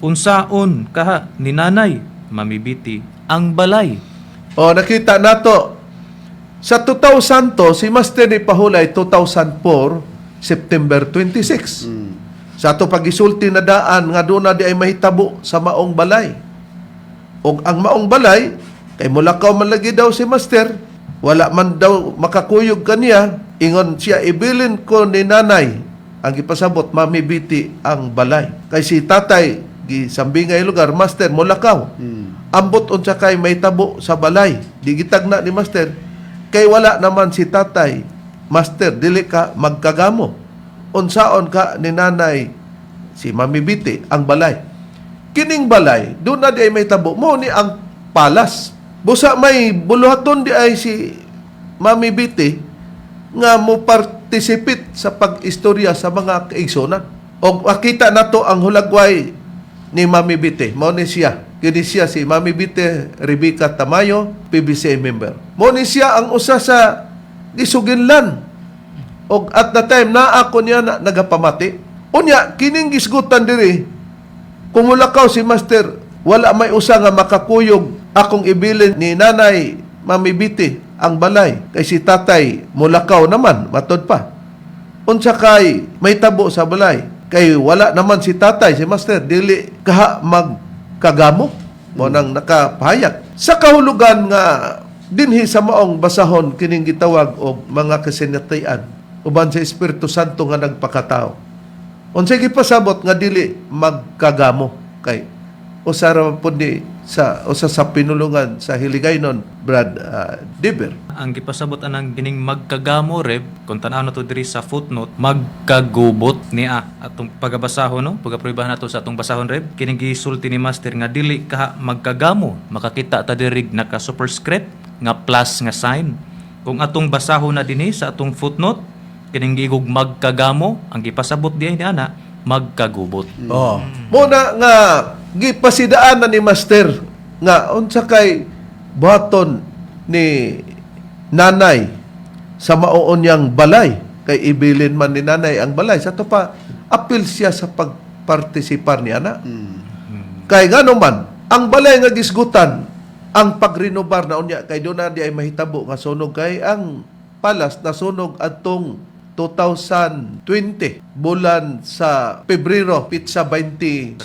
Unsaon kaha ni nanay Mami Biti ang balay. O nakita nato sa 2000 to si Master ni pahulay 2004 September 26. Sa ato pagisulti na daan nga doon na di ay mahitabo sa maong balay. O ang maong balay kay mulakaw man lagi daw si Master, wala man daw makakuyog kaniya, ingon siya ibilin ko ni nanay ang ipasabot Mami Biti ang balay. Kay si tatay gisambingay lugar Master mulakaw. Ambot unsa kay may tabo sa balay. Di gitagna ni Master kay wala naman si tatay Master dili ka magkagamo. Unsaon ka ni nanay si Mami Biti ang balay. Kining balay doon na di ay may tabo mo ni ang palas. Busa may buluhaton di ay si Mami Biti nga mo participate sa pag-istorya sa mga kaigsunan. O makita nato ang hulagway ni Mami Biti. Mao ni siya. Kini siya si Mami Biti Rebecca Tamayo, PBCA member. Mao ni siya ang usa sa gisuginlan. O at the time na ako niya na nagapamati. Unya kining gisgutan diri kung mulakaw si Master wala may usa nga makakuyog akong ibilin ni nanay Mami Biti ang balay kay si tatay mulakaw naman matod pa. Unsa kay may tabo sa balay kay wala naman si tatay si Master dili kaha magkagamo mo nang nakapahayag sa kahulugan nga dinhi sa maong basahon kining gitawag og mga kasinatian uban sa Espiritu Santo nga nagpakatao. Unsay gipasabot nga dili magkagamo kay usara pud ni sa usa sa pinulungan sa Hiligaynon, Brad Diber. Ang gipasabot anang gining magkagamo reb kung tanaw na to diri sa footnote magkagubot niya atong pagabasahon no pagaprubahan nato sa atong basahon reb kining gisulti ni master nga dili ka magkagamo makakita ta diri naka superscript nga plus nga sign kung atong basahon na dinhi sa atong footnote kining gigog magkagamo ang gipasabot diay ni ana magkagubot. Oh. Muna nga gipasidaan na ni master nga unsa kay buhaton ni nanay sa maoon niyang balay kay ibilin man ni nanay ang balay sa to pa apil siya sa pagpartisipar niya na kay ngano man ang balay nga gisgutan ang pagrenobar na unya kay doon na di ay mahitabo nga sunog kay ang palas nasunog atong 2020 bulan sa Pebrero pitsa 23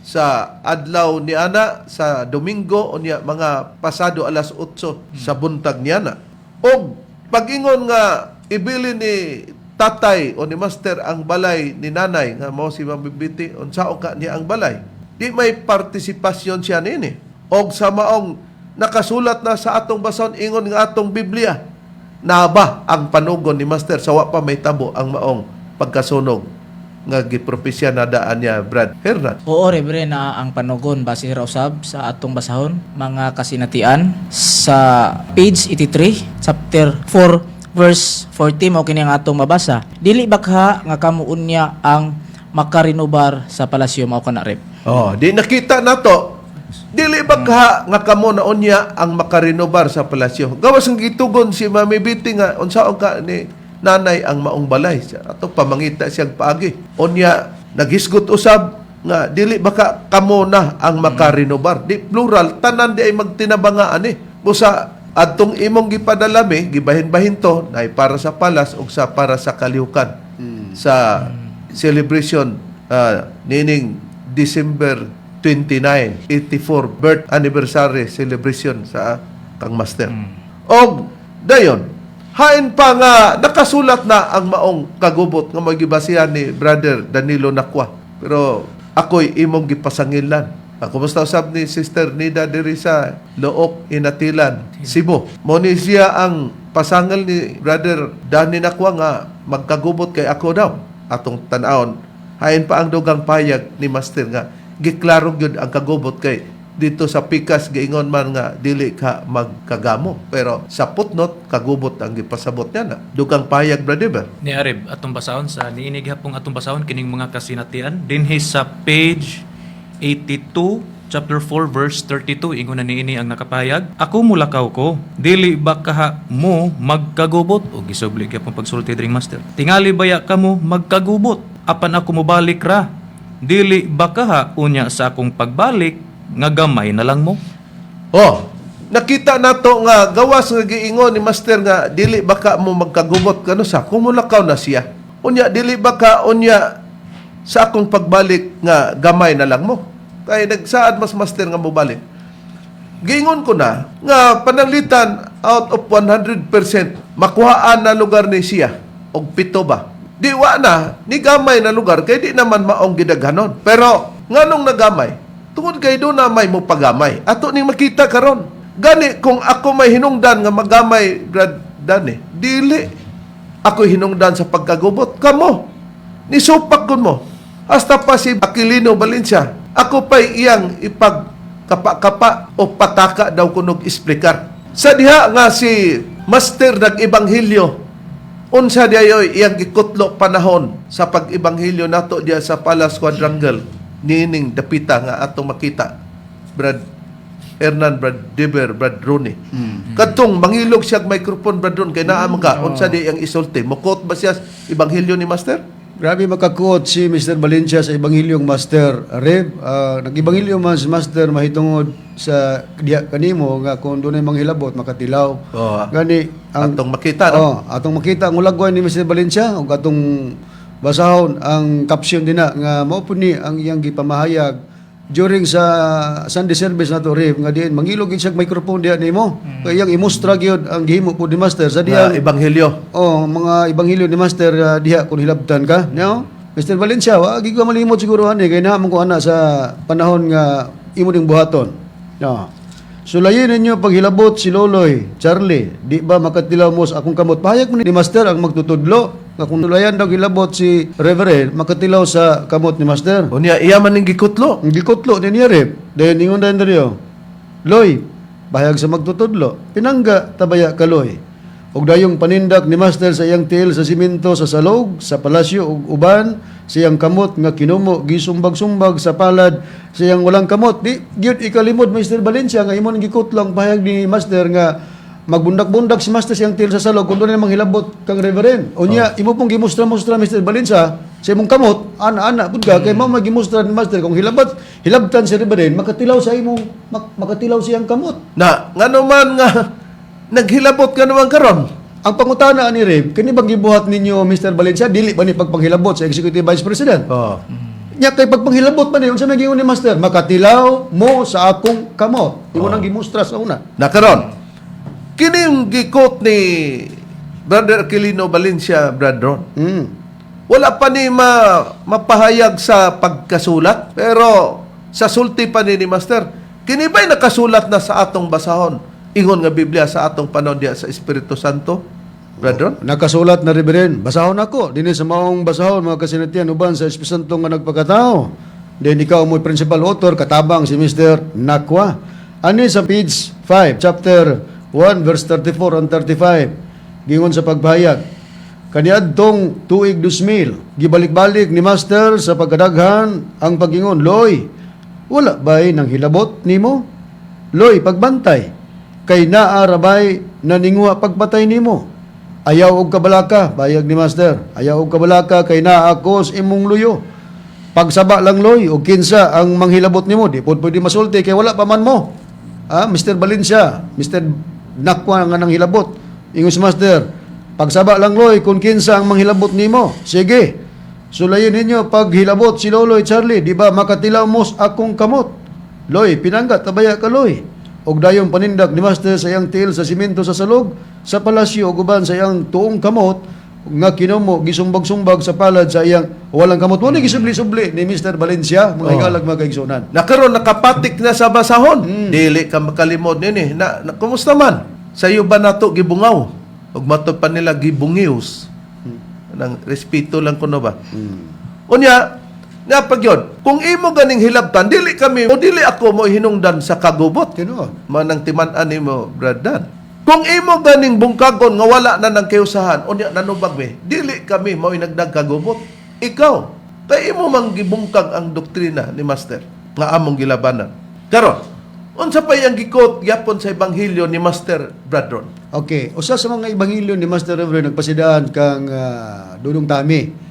sa adlaw ni ana sa Domingo unya mga pasado alas 8 sa buntag niya na. Og pag-ingon nga ibili ni tatay o ni master ang balay ni nanay nga mao si Mambibiti unsao ka niya ang balay. Di may partisipasyon siya nini. Og sa maong nakasulat na sa atong bason ingon nga atong Biblia na ba ang panugon ni master sa wa pa may tabo ang maong pagkasunog nga gipropesya na daan niya Brad Hernan. Oo, Rebre, na ang panugon base ra usab sa atong basahon mga kasinatian sa page 83 chapter 4 verse 40 mao kini ang atong mabasa. Dili bakha nga kamo unya ang makarinobar sa palasyo mao kana rep. Oh, di nakita nato. Dili ba ka nga kamo na unya ang makarenobar sa palasyo. Gawas ang gitugon si Mami Biti nga unsaon ka ni nanay ang maong balay. Ato pamangita siyang paagi. Unya naghisgot usab nga dili baka kamo na ang makarenobar. Di plural tanan di ay magtinabanga ani. Busa adtong imong gipadalami gibahin-bahin to na para sa palas ug sa para sa kalihukan sa celebration nining December 29, 84 birth anniversary celebration sa kang master. Og dayon, hain pa nga nakasulat na ang maong kagubot nga magibasihan ni Brother Danilo Nakwa. Pero ako'y imong gipasangilan. Kumusta usab ni Sister Nida diri sa Look, Inatilan, Cebu. Mo ni siya ang pasangil ni Brother Danny Nakwa nga magkagubot kay ako daw. Atong tan-awon, hain pa ang dugang payag ni master nga giklaro gyud ang kagubot kay dito sa pikas giingon man nga dili ka magkagamo pero sa footnote kagubot ang gipasabot niya na dugang payag brother. Ni Arib atong basahon sa niinig hapong atong basahon kining mga kasinatian dinhi sa page 82 chapter 4 verse 32 ingon na niini ang nakapayag ako mulakaw ko dili ba kaha mo magkagubot o gisubli gyapon pagsulti dring master tingali baya kamo magkagubot apan ako mobalik ra dili ba kaha unya sa akong pagbalik nga gamay na lang mo. Oh, nakita nato nga gawas nga giingon ni master nga dili baka mo magkagubot kano sa kumulakaw na siya. Unya dili baka unya sa akong pagbalik nga gamay na lang mo. Kay nagsaad mas master nga mobalik. Giingon ko na nga pananglitan out of 100% makuhaan na lugar ni siya og pito ba. Di wa na ni gamay na lugar kay di naman maong gidaghanon. Pero nganong nagamay? Tungod kay do na may mo pagamay. Ato ning makita karon. Gani kung ako may hinungdan nga magamay Brad Dani, dili ako hinungdan sa pagkagubot kamo. Ni supak kun mo. Hasta pa si Aquilino Valencia, ako pa'y iyang ipagkapa-kapa o pataka daw kunog explicar. Sa diha nga si Master nag-ibanghilyo unsa diayoy iyang gikutlo panahon sa pag-ibanghilyo nato diya sa Palace Quadrangle nining dapita nga atong makita Brad Hernan, Brad Diber, Brad Rooney. Kadtong manghilog siya microphone Brad Ron kay naa man ka unsa di iyang isulti mukot ba siya ibanghilyo ni Master? Grabe makakuot si Mr. Valencia sa Ebanghilyong Master Reb. Nag-Ebanghelyo man si Master mahitungod sa diya kanimo nga kung dunay manghilabot makatilaw. Oh, Gani atong makita no? atong makita ang ulagway ni Mr. Valencia ug atong basahon ang caption din na nga mao po ni ang iyang gipamahayag during sa Sunday service nato Reb nga diin mangilog siya microphone diha nimo. Kay iyang imustra gyud ang gihimo po ni Master sa diha Ebanghelyo. mga Ebanghelyo ni Master diha kung hilabtan ka. No? Mr. Valencia, wag ko malimot siguro ani kay naman ko ana sa panahon nga imo ding buhaton. No. Sulayin ninyo paghilabot si Loloy, Charlie, di ba makatilaw mo sa akong kamot? Pahayag mo ni Master ang magtutudlo. Nga kung sulayan daw hilabot si Reverend, makatilaw sa kamot ni Master. Unya, iya man ning gikutlo. Ang gikutlo ni Rep, dahil ningon dahil dariyo, Loy, bahayag sa magtutudlo, pinangga tabaya ka Loy. Og dayong panindak ni Master sa iyang tiil sa simento sa salog, sa palasyo ug uban, sa iyang kamot nga kinumo, gisumbag-sumbag sa palad, sa iyang walang kamot. Di, gyud ikalimod, Mr. Valencia, nga imon gikutlong bahayag ni Master nga magbundak-bundak si Master siyang tiil sa salog kung doon namang hilabot kang Reverend. O niya, imo pong gimustra-mustra Mr. Valencia sa imong kamot, ana-ana pud ka kay mao magimustra ni Master kung hilabtan si Reverend makatilaw sa imong makatilaw siyang kamot. Na, ngano man nga, naghilabot ka naman karon. Ang pangutana ni Rev, kini bang gibuhat ninyo Mr. Valencia dili ba ni pagpanghilabot sa Executive Vice President? Oh. Nya kay pagpanghilabot man ni unsa may giingon ni Master? Makatilaw mo sa akong kamot. Imo nang gimustra sa una. Na karon, kining gikot ni Brother Aquilino Valencia, Brother, wala pa ni mapahayag sa pagkasulat, pero sa sulti pa ni Master, kini ba'y nakasulat na sa atong basahon? Ingon nga Biblia sa atong panahon diya sa Espiritu Santo, Brother? Nakasulat na Reverend, basahon ako. Dinhi sa maong basahon mga kasinatian uban sa Espiritu Santo nga nagpakatao. Then ikaw mo principal author katabang si Mr. Nakwa. Ani sa page 5, chapter 1 verse 34 and 35. Gingon sa pagbahayag. Kaniadtong tuig 2000, gibalik-balik ni Master sa pagkadaghan ang pagingon, Loy, wala ba'y nang hilabot nimo? Loy, pagbantay. Kay naarabay na ningwa pagbatay nimo. Ayaw og kabalaka, bayag ni Master. Ayaw og kabalaka kay naakos imong luyo. Pagsaba lang Loy og kinsa ang manghilabot nimo, di pud pwede masulti kay wala pa man mo. Mr. Valencia, Mr. Nakwa nga nang hilabot. Ingon si Master, pagsaba lang Loy kung kinsa ang manghilabot nimo. Sige. Sulayin ninyo pag hilabot si Loloy Charlie, di ba makatilaw mo sa akong kamot. Loy, pinangga tabaya ka Loy. Og dayong panindak ni Master sa iyang tiil sa simento sa salog, sa palasyo og uban sa iyang tuong kamot, nga kinumo gisumbag-sumbag sa palad sa iyang walang kamot. Wala gisubli-subli ni Mr. Valencia, mga higalag mga kaigsunan. Na karon nakapatik na sa basahon. Dili ka makalimod nini. Kumusta man? Sa iyo ba nato gibungaw? Ug matod pa nila gibungius. Nang respeto lang kuno ba? Unya, nga pagyod, kung imo ganing hilabtan, dili kami, o dili ako mo hinungdan sa kagubot. Tinuod. Manang timan-an nimo, Brad Dan. Kung imo ganing bungkagon nga wala na ng kiusahan, unya nanubag mi, dili kami mo nagdag kagubot. Ikaw, kay imo mang gibungkag ang doktrina ni Master nga among gilabanan. Karon, unsa pa yang gikot gyapon sa ebanghelyo ni Master Bradron? Okay, usa sa mga ebanghelyo ni Master Reverend nagpasidaan kang Dudong Tami.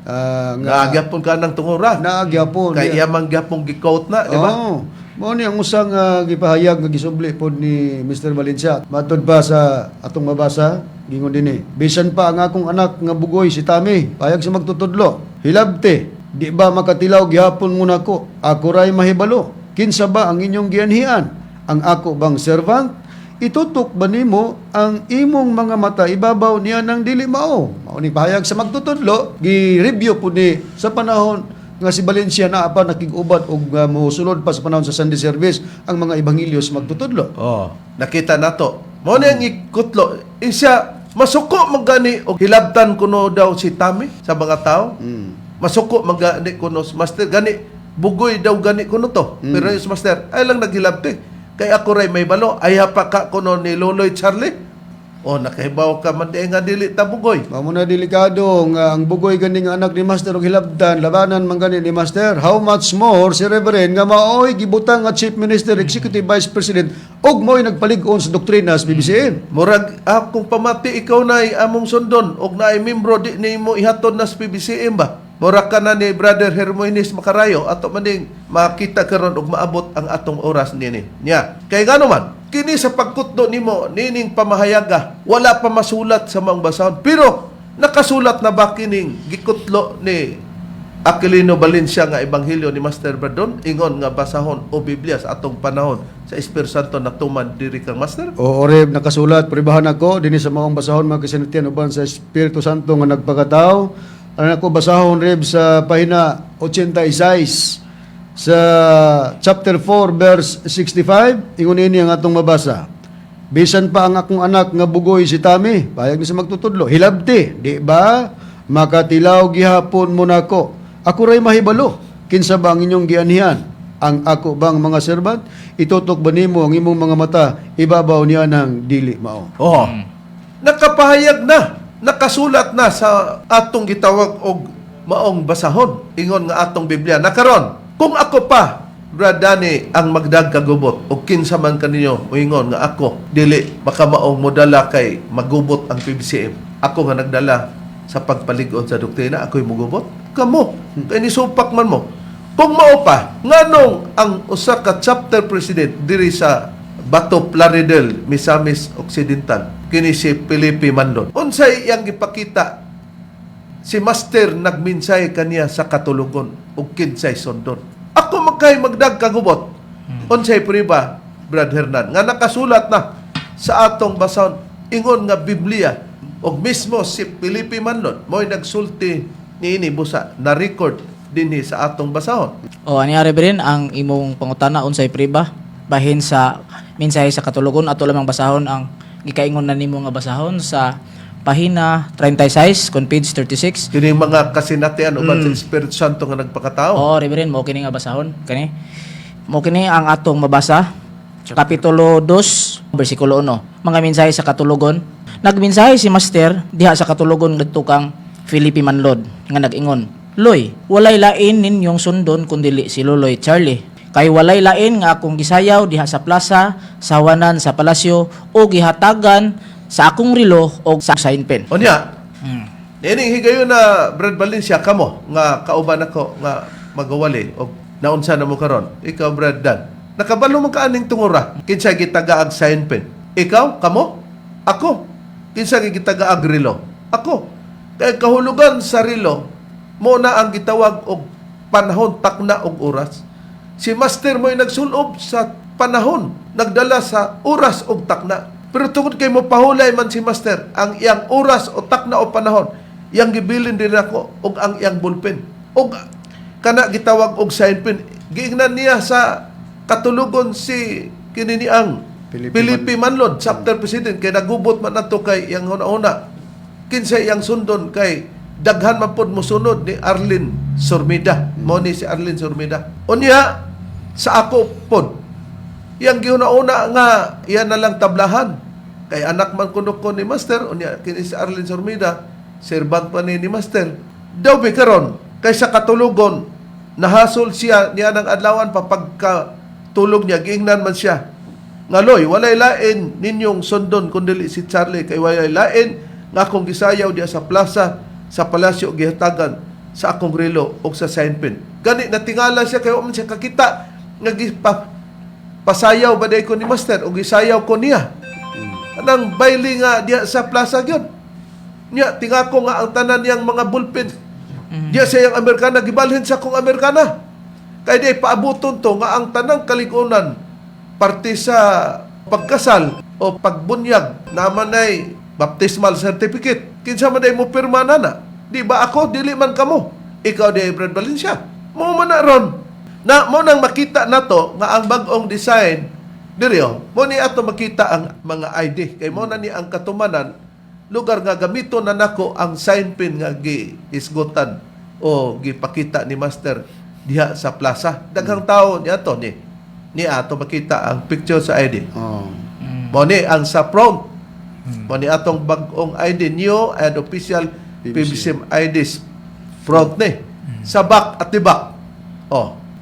Nga gyapon ka ng tungura. Naagyapon. Kay iya mang gyapon gikot na, di ba? Oo. Mao ni ang usang gipahayag nga gisubli pod ni Mr. Valencia. Matod pa sa atong mabasa, gingon dinhi. Bisan pa ang akong anak nga bugoy si Tami, payag sa magtutudlo. Hilabte, di ba makatilaw gihapon mo nako? Ako ray mahibalo. Kinsa ba ang inyong gianhian? Ang ako bang servant? Itutok ba nimo ang imong mga mata ibabaw niya ng dili mao? Mao ni pahayag sa magtutudlo, gi-review pud ni sa panahon nga si Valencia na pa nakig-ubat og mosulod pa sa panahon sa Sunday service ang mga ebanghelyo sa magtutudlo. Oh, nakita nato. Mo ni ang ikutlo, isya masuko magani og hilabtan kuno daw si Tami sa mga tao. Masuko magani kuno Master gani bugoy daw gani kuno to. Pero yung Master ay lang naghilabti. Kay ako ray may balo, ay pa ka kuno ni Loloy Charlie. O nakahibaw ka man di nga dili ta bugoy. Mao na delikado nga ang bugoy ganing anak ni Master og hilabtan labanan man gani ni Master. How much more si Reverend nga maoy gibutang nga Chief Minister, Executive Vice President og mo'y nagpalig-on sa doktrina sa PBCM. Murag kung pamati ikaw na among sundon og naay membro di nimo ihatod na sa PBCM ba? Mura ka na ni Brother Hermoines Macarayo ato maning makita karon og maabot ang atong oras nini. Nya, kay ngano man kini sa pagkutdo nimo nining pamahayaga wala pa masulat sa mga basahon pero nakasulat na ba kining gikutlo ni Aquilino Valencia nga ebanghelyo ni Master Bradon ingon nga basahon o Biblia sa atong panahon sa Espiritu Santo na tuman diri kang Master? O Reb nakasulat pribahan ako dinhi sa maong basahon mga kasinatian uban sa Espiritu Santo nga nagpakatao. Ano ako basahon Reb sa pahina 86 sa chapter 4 verse 65 ingon ini ang atong mabasa. Bisan pa ang akong anak nga bugoy si Tami, payag ni sa magtutudlo. Hilabti, di ba? Makatilaw gihapon mo nako. Ako ray mahibalo. Kinsa ba ang inyong gianhian? Ang ako bang mga servant? Itutok ba nimo ang imong mga mata? Ibabaw niya ng dili mao. Oh. Nakapahayag na, nakasulat na sa atong gitawag og maong basahon. Ingon nga atong Biblia. Nakaron, kung ako pa, Brad Danny, ang magdagkagubot o kinsa man kaninyo moingon nga ako dili baka maong modala kay magubot ang PBCM. Ako nga nagdala sa pagpalig-on sa doktrina, ako'y mugubot. Kamo, kay nisupak man mo. Kung mao pa, nganong ang usa ka chapter president diri sa Bato Plaridel, Misamis Occidental, kini si Felipe Mandon. Unsay iyang gipakita si Master nagminsay kaniya sa katulugon ug kinsay sondon. Ako magdagkagubot. Unsay priba, Brad Hernan, nga nakasulat na sa atong basahon ingon nga Biblia og mismo si Felipe Mandon mo'y nagsulti niini busa na record dinhi sa atong basahon. O anyari rin ang imong pangutana unsay priba bahin sa mensahe sa katulugon ato lamang basahon ang gikaingon na nimo nga basahon sa pahina 36 kon page 36. Kini mga kasinatian uban sa Espiritu Santo nga nagpakatao. Oo, Reverend, mo kini nga basahon kani. Mo kini ang atong mabasa kapitulo 2 bersikulo 1. Mga mensahe sa katulugon. Nagmensahe si Master diha sa katulugon ngadto kang Felipe Manlod nga nag-ingon, "Loy, walay lain ninyong sundon kundili si Loloy Charlie. Kay walay lain nga akong gisayaw diha sa plaza, sawanan sa palasyo o gihatagan sa akong relo o sa sign pen." Unya, nining higayon na Brad Valencia kamo nga kauban ako nga magawali og naunsa na mo karon. Ikaw Brad Dan. Nakabalo mo ka aning tungura. Kinsa gitagaag sign pen? Ikaw kamo? Ako. Kinsa gitagaag relo? Ako. Kay kahulugan sa relo mo na ang gitawag og panahon, takna og oras. Si Master mo'y nagsulob sa panahon, nagdala sa oras og takna. Pero tungod kay mo pahulay man si Master, ang iyang oras o takna o panahon, iyang gibilin din ako og ang iyang bullpen. Og kana gitawag og sign pen. Giingnan niya sa katulugon si kini ang Felipe Manlod, chapter president, kay nagubot man nato kay iyang una-una. Kinsa iyang sundon kay daghan man pod mosunod ni Arlene Surmida. Mo ni si Arlene Surmida. Unya sa ako pod yang giuna-una nga iyan na lang tablahan kay anak man kuno ko ni Master unya kini si Arlene Surmida serbant pa ni Master daw bi karon kay sa katulugon nahasol siya niya ng adlawan papagka tulog niya giingnan man siya nga Loy walay lain ninyong sundon kundi si Charlie kay walay lain nga akong gisayaw diya sa plaza sa palasyo gihatagan sa akong relo o sa sign pen gani natingala siya kay wa man siya kakita nga pasayaw ba day ko ni Master o gisayaw ko niya. Anang baili nga diya sa plaza gyud. Nya tingako nga ang tanan niyang mga bullpen. Diya sa yang Amerikana gibalhin sa kong Amerikana. Kay di paabuton to nga ang tanang kaligunan parte sa pagkasal o pagbunyag naman ay baptismal certificate. Kinsa man day mo pirma na. Di ba ako dili man kamo. Ikaw di Brad Valencia. Mo man na ron. Na mo nang makita nato nga ang bag-ong design diri mo ni ato makita ang mga ID kay mo na ni ang katumanan lugar nga gamiton na nako ang sign pin nga giisgutan o gipakita ni Master diha sa plaza daghang tawo ni ato ni ato makita ang picture sa ID mo ni ang sa front mo ni atong bag-ong ID new and official PBCM IDs front ni sa back at the back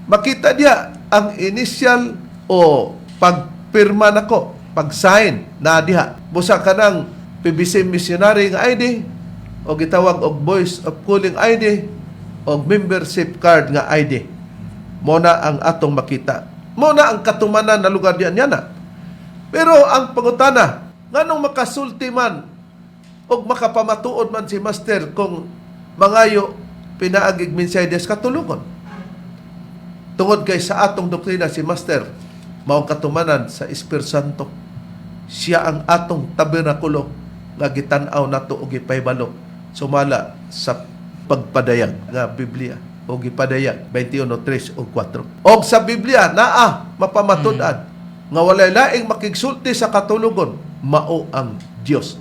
makita diya ang initial o pagpirma nako, pag-sign na diha. Busa ka ng PBC missionary nga ID o gitawag og voice of calling ID o membership card nga ID. Mo na ang atong makita. Mo na ang katumanan na lugar diyan yana. Pero ang pangutana, nganong makasulti man o makapamatuod man si Master kung mangayo pinaagig minsay des katulugon. Tungod kay sa atong doktrina si Master maong katumanan sa Espiritu Santo. Siya ang atong tabernakulo nga gitan-aw nato og gipahibalo sumala sa pagpadayag nga Biblia. o gipadayag 21:3 o 4. Og sa Biblia naa mapamatud-an nga walay laing makigsulti sa katulugon mao ang Dios.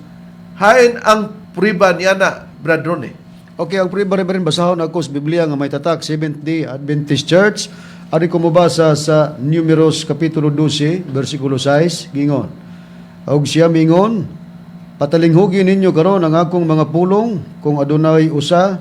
Hain ang priba niya na Brad Ronnie. Okay, ang pre-bari-bari basahon ako sa Biblia nga may tatak Seventh-day Adventist Church. Ari ko mabasa sa Números Kapitulo 12, versikulo 6, gingon. Og siya mingon, patalinghugin ninyo karon ang akong mga pulong kung adunay usa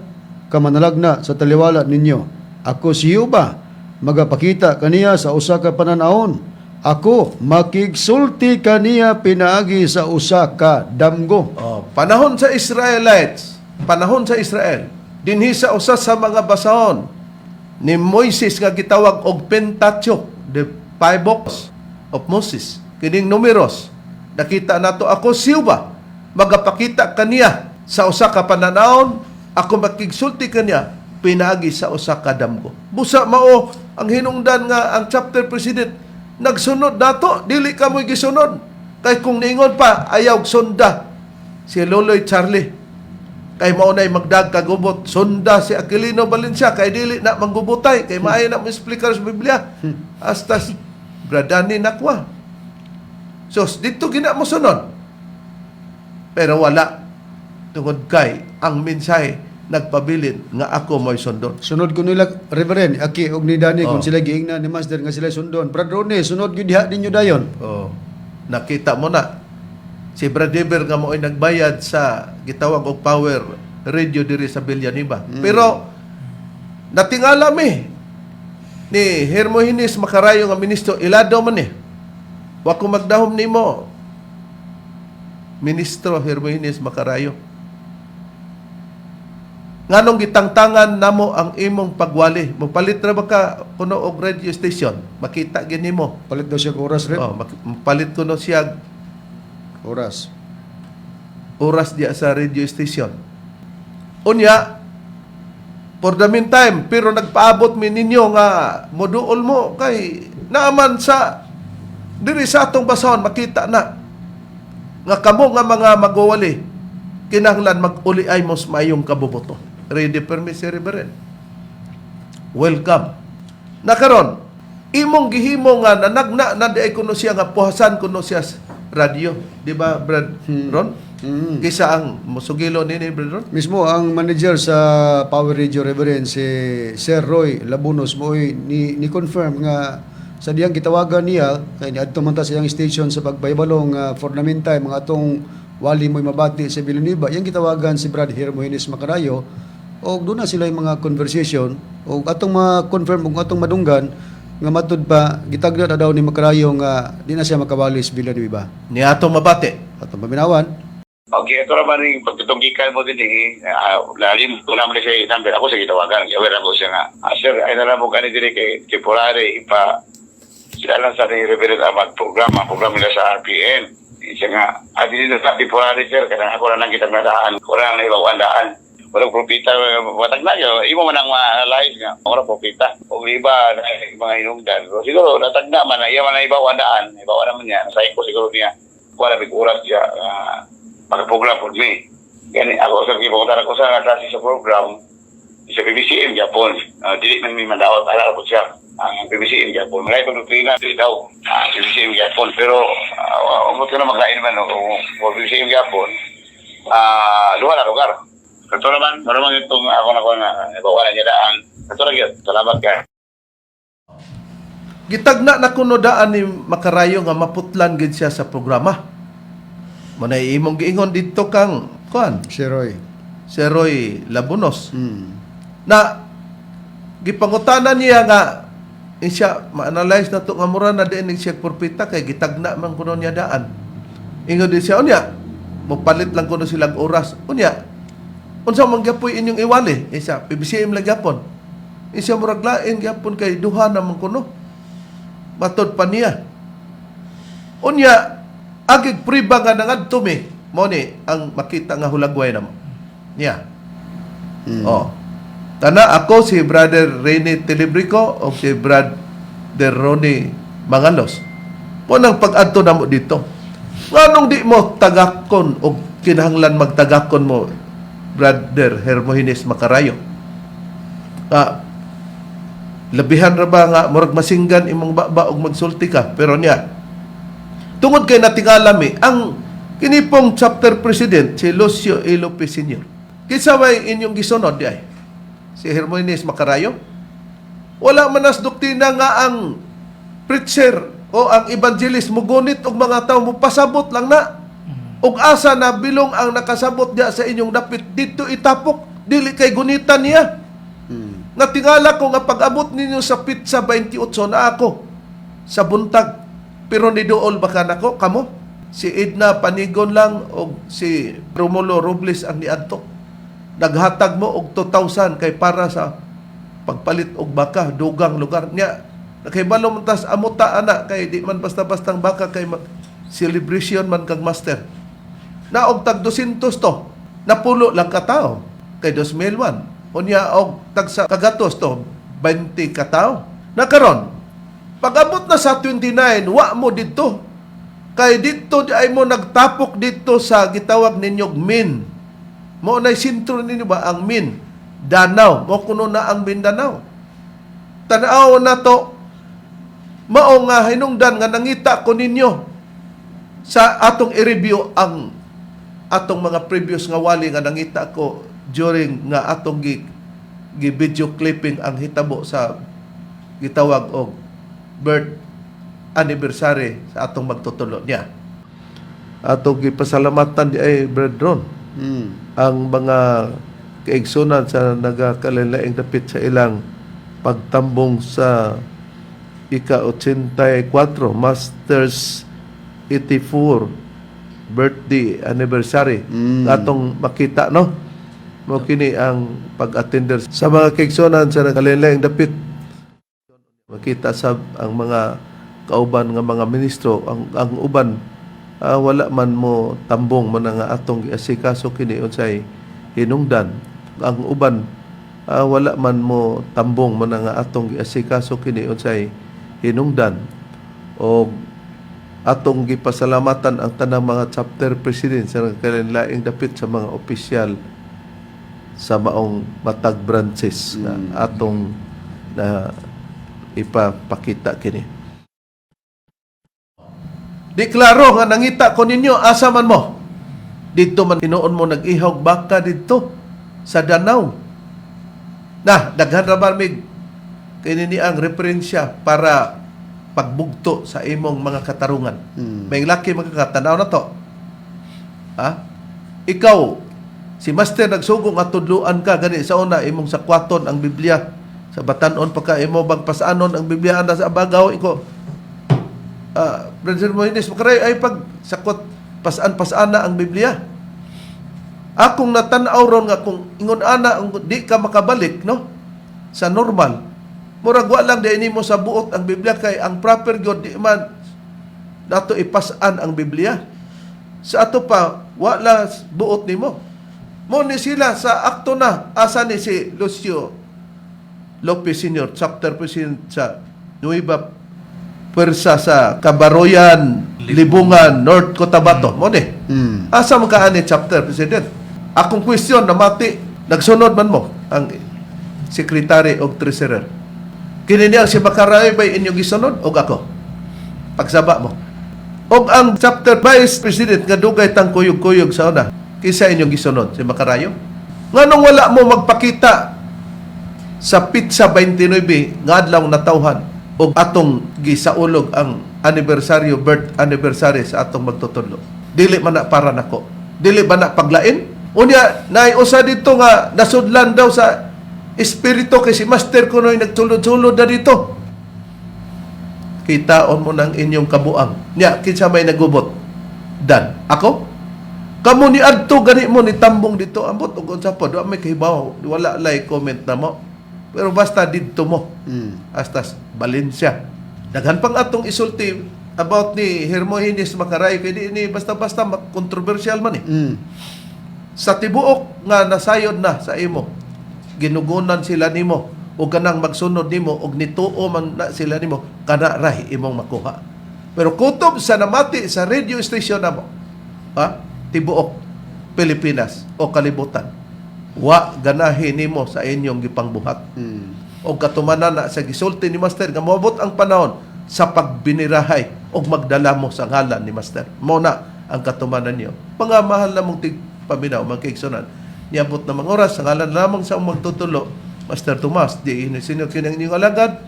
ka manalagna sa taliwala ninyo. Ako si Jehova, magapakita kaniya sa usa ka pananaon. Ako makigsulti kaniya pinaagi sa usa ka damgo. Panahon sa Israelites, panahon sa Israel, dinhi sa usa sa mga basahon ni Moises nga gitawag og Pentateuch, the five books of Moses. Kining numeros, nakita nato ako si Jehova, magapakita kaniya sa usa ka pananaon, ako makigsulti kaniya pinaagi sa usa ka damgo. Busa mao ang hinungdan nga ang chapter president nagsunod nato, dili ka mo'y gisunod. Kay kung niingon pa, ayaw sunda si Loloy Charlie. Kay maunay magdag kagubot, sunda si Aquilino Valencia, kay dili na manggubutay, kay maayo na mo explicar sa Biblia. Astas, bradani nakwa. So, dito gina mo sunod. Pero wala. Tungod kay, ang mensahe, nagpabilin nga ako mo'y sundon. Sunod ko nila, Reverend, Aki, og ni Dani, kung Oh. sila giingnan ni Master nga sila sundon. Brad Ronnie, sunod yun diha ninyo dayon. Oh, nakita mo na si Brad Dever nga mo'y nagbayad sa gitawag og power radio diri sa Villanueva. Pero natingala mi ni Hermogenes Macarayo nga ministro ilado man ni. Wa ko magdahom nimo. Ministro Hermogenes Macarayo. Nganong gitangtangan namo ang imong pagwali? Mapalit ra ba ka kuno og radio station? Makita gini mo. Palit daw siya ko oras, Red. Oh, mapalit kuno siya Oras. oras diya sa radio station. Unya, for the meantime, pero nagpaabot mi ninyo nga moduol mo kay naaman sa diri sa atong basahon makita na nga kamo nga mga magwawali kinahanglan mag-uli ay mos mayong kabubuto. Ready permi si Reverend. Welcome. Nakaron, imong gihimo nga nanagna na di ay kuno siya nga puhasan kuno siya sa radio, di ba Brad Ron? Kisa ang musugilo nini Brad Ron? Mismo ang manager sa Power Radio Reverend si Sir Roy Labunos mo ni confirm nga sa diyang gitawagan niya kay niadto man ta sa iyang station sa pagbaybalong for the meantime mga atong wali mo'y mabati sa Villanueva, yang gitawagan si Brad Hermogenes Macarayo o doon na sila yung mga conversation o atong ma-confirm o atong madunggan nga matud pa gitagda na daw ni Macarayo nga di na siya makawali sa Villanueva. Ni atong mabati. Atong paminawan. Okay, ito naman yung pagtutunggikan mo din lalim ko naman siya number. Ako sa gitawagan, aware ako siya nga. Sir, ay nalang mo kani din kay temporary ipa sila lang sa ni Reverend Amad program nila sa RPN. Siya nga, din dito sa temporary sir, kaya ako na nang kitang nadaan, ko na nang ibawang daan. Walang propita, watag na yun. Imo man ang ma-analyze nga, walang propita. O iba, mga hinungdan. So, siguro, natag na man, iya man na ibawang daan. Ibawang naman niya, nasayin ko siguro niya. Wala big oras siya, pag-program for me. Yan, ako sa kipunta ko sa klase sa program, sa PBCM Japon. Dili man may mandawat, alala ko siya. Ang PBCM Japon. Malay pag Pilipinas, dili daw. PBCM Japon. Pero, umot ko na maglain man, o PBCM Japon. Luha na lugar. Ito naman, maramang itong ako na nabawalan niya daan. Ito lang yun. Salamat ka. Gitagna na kuno daan ni Macarayo nga maputlan gid siya sa programa. Manay imong giingon dito kang kuan, Si Roy. si Roy Labunos. Hmm. Na gipangutanan niya nga siya ma-analyze na to nga mura na din siya porpita kay gitagna man kuno niya daan. Ingon din siya unya, mopalit lang kuno silang oras. Unya, unsa man gyapoy inyong iwali? Isa PBCM lang gyapon. Isa murag lain gyapon kay duha na man kuno. Matod pa niya. Unya, agig priba nga nangadto mi, mo ni ang makita nga hulagway namo. Niya. Oh. Kana ako si Brother Rene Telebrico o si Brother Ronnie Mangalos. Punang pag-adto namo dito. Nganong di mo tagakon o kinahanglan magtagakon mo Brother Hermogenes Macarayo? labihan ra ba nga murag masinggan imong baba og magsulti ka, pero niya tungod kay natingalami ang kinipong chapter president si Lucio A. Lopez Sr. Kinsa may inyong gisunod di ay? Si Hermoines Macarayo? Wala man as doktrina nga ang preacher o ang evangelist mugunit og mga tawo mo pasabot lang na. Og asa na bilong ang nakasabot diya sa inyong dapit dito itapok dili kay gunitan niya. Nga tingala ko nga pag-abot ninyo sa pizza 28 na ako sa buntag. Pero niduol baka nako kamo? Si Edna Panigon lang o si Romulo Robles ang niadto. Naghatag mo og 2,000 kay para sa pagpalit og baka dugang lugar niya. Nakahibalo man tas amuta ana kay di man basta-bastang baka kay celebration man kag master. Na og tag 200 to. Napulo lang ka tao kay 2001. Unya og tag sa kagatos to 20 ka tao. Nakaron pag-abot na sa 29 wa mo didto. Kay dito di ay mo nagtapok dito sa gitawag ninyong min. Mo na sintro ninyo ba ang min? Danau. Mo kuno na ang Mindanao. Tanaw na to. Mao nga hinungdan nga nangita ko ninyo sa atong i-review ang atong mga previous nga wali nga nangita ko during nga atong gi-video clipping ang hitabo sa gitawag og birth anniversary sa atong magtutulo niya. Atong gipasalamatan di ay brethren ang mga kaigsunan sa nagakalilaing dapit sa ilang pagtambong sa ika-84 Masters 84 birthday anniversary atong makita no mo kini ang pag-attender sa mga kaigsunan sa nagakalilaing dapit makita sa ang mga kauban nga mga ministro ang uban wala man mo tambong mo na nga atong giasikaso kini unsay hinungdan ang uban wala man mo tambong mo na nga atong giasikaso kini unsay hinungdan o atong gipasalamatan ang tanang mga chapter president sa kanilaing dapit sa mga opisyal sa maong matag branches na atong na ipapakita kini. Di klaro nga nangita ko ninyo asa man mo. Dito man tinuon mo nag-ihog baka dito sa Danau. Nah, daghan ra mig kini ni ang referensya para pagbugto sa imong mga katarungan. May laki magkakatanaw na to. Ha? Ikaw si Master nagsugong at tudluan ka gani sa una imong sakwaton ang Biblia. Sa batanon pa ka imo bang pasanon ang Biblia anda sa abagaw iko. Brother Moines, makaray ay pag sakwat pasaan-pasana ang Biblia. Akong natanaw ron nga kung ingon ana di ka makabalik no sa normal. Murag wa lang di mo sa buot ang Biblia kay ang proper God di man nato ipasaan ang Biblia. Sa ato pa wala buot nimo. Mo ni sila sa akto na asa ni si Lucio Lopez Sr. chapter president sa Nueva Pwersa sa Kabaroyan, Libungan, North Cotabato. Mo ni. Asa man ka ani chapter president? Akong question na mati, nagsunod man mo ang secretary o treasurer. Kini niya si Macarayo ba inyong gisunod o ako? Pagsaba mo. O ang chapter vice president nga dugay tang kuyog-kuyog sa una, kisa inyong gisunod si Macarayo? Nganong wala mo magpakita sa pizza 29 nga adlaw natawhan o atong gisaulog ang anniversary, birth anniversary sa atong magtutudlo. Dili man na para nako. Dili ba na paglain? Unya, naiusa dito nga nasudlan daw sa espiritu kay si Master kuno'y nagsulod-sulod na dito. Kitaon mo ng inyong kabuang. Nya, kinsa may nagubot? Dan. Ako? Kamu ni adto gani mo ni tambong dito. Ambot ug unsa po, may kahibaw. Wala lay comment na mo. Pero basta dito mo. Hasta Valencia. Daghan pang atong isulti about ni Hermoines Macarayo kay di ni basta-basta controversial man eh. Sa tibuok nga nasayod na sa imo, ginugunan sila nimo o kanang magsunod nimo og nituo man na sila nimo kana rahi imong makuha. Pero kutob sa namati sa radio station namo, ha? Tibuok Pilipinas o kalibutan. Wa ganahin nimo sa inyong gipangbuhat. o katumanan na sa gisulti ni Master nga moabot ang panahon sa pagbinirahay o magdala mo sa ngalan ni Master. Mo na ang katumanan niyo. Mga mahal na mong tigpaminaw, mga kaigsunan, niabot na mga oras sa ngalan lamang sa magtutulo, Master Tomas, di inisinyo kinang inyong alagad,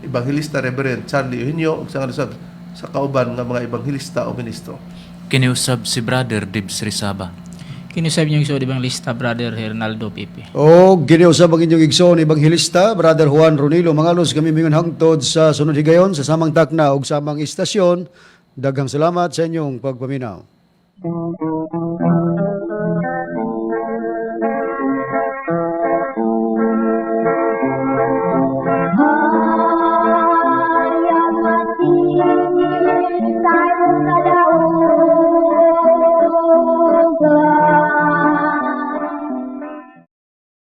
Evangelista Reverend Charlie Eugenio, sa ngalan sa kauban ng mga Evangelista o Ministro. Kiniusab si Brother Dibs Rizaba. Kinusab niyo igsoon ibang lista, Brother Hernaldo Pipi. O giniusab ang inyong igsoon Evangelista, Brother Juan Ronilo Mangalos, kami mingon hangtod sa sunod higayon, sa samang takna ug samang istasyon. Daghang salamat sa inyong pagpaminaw.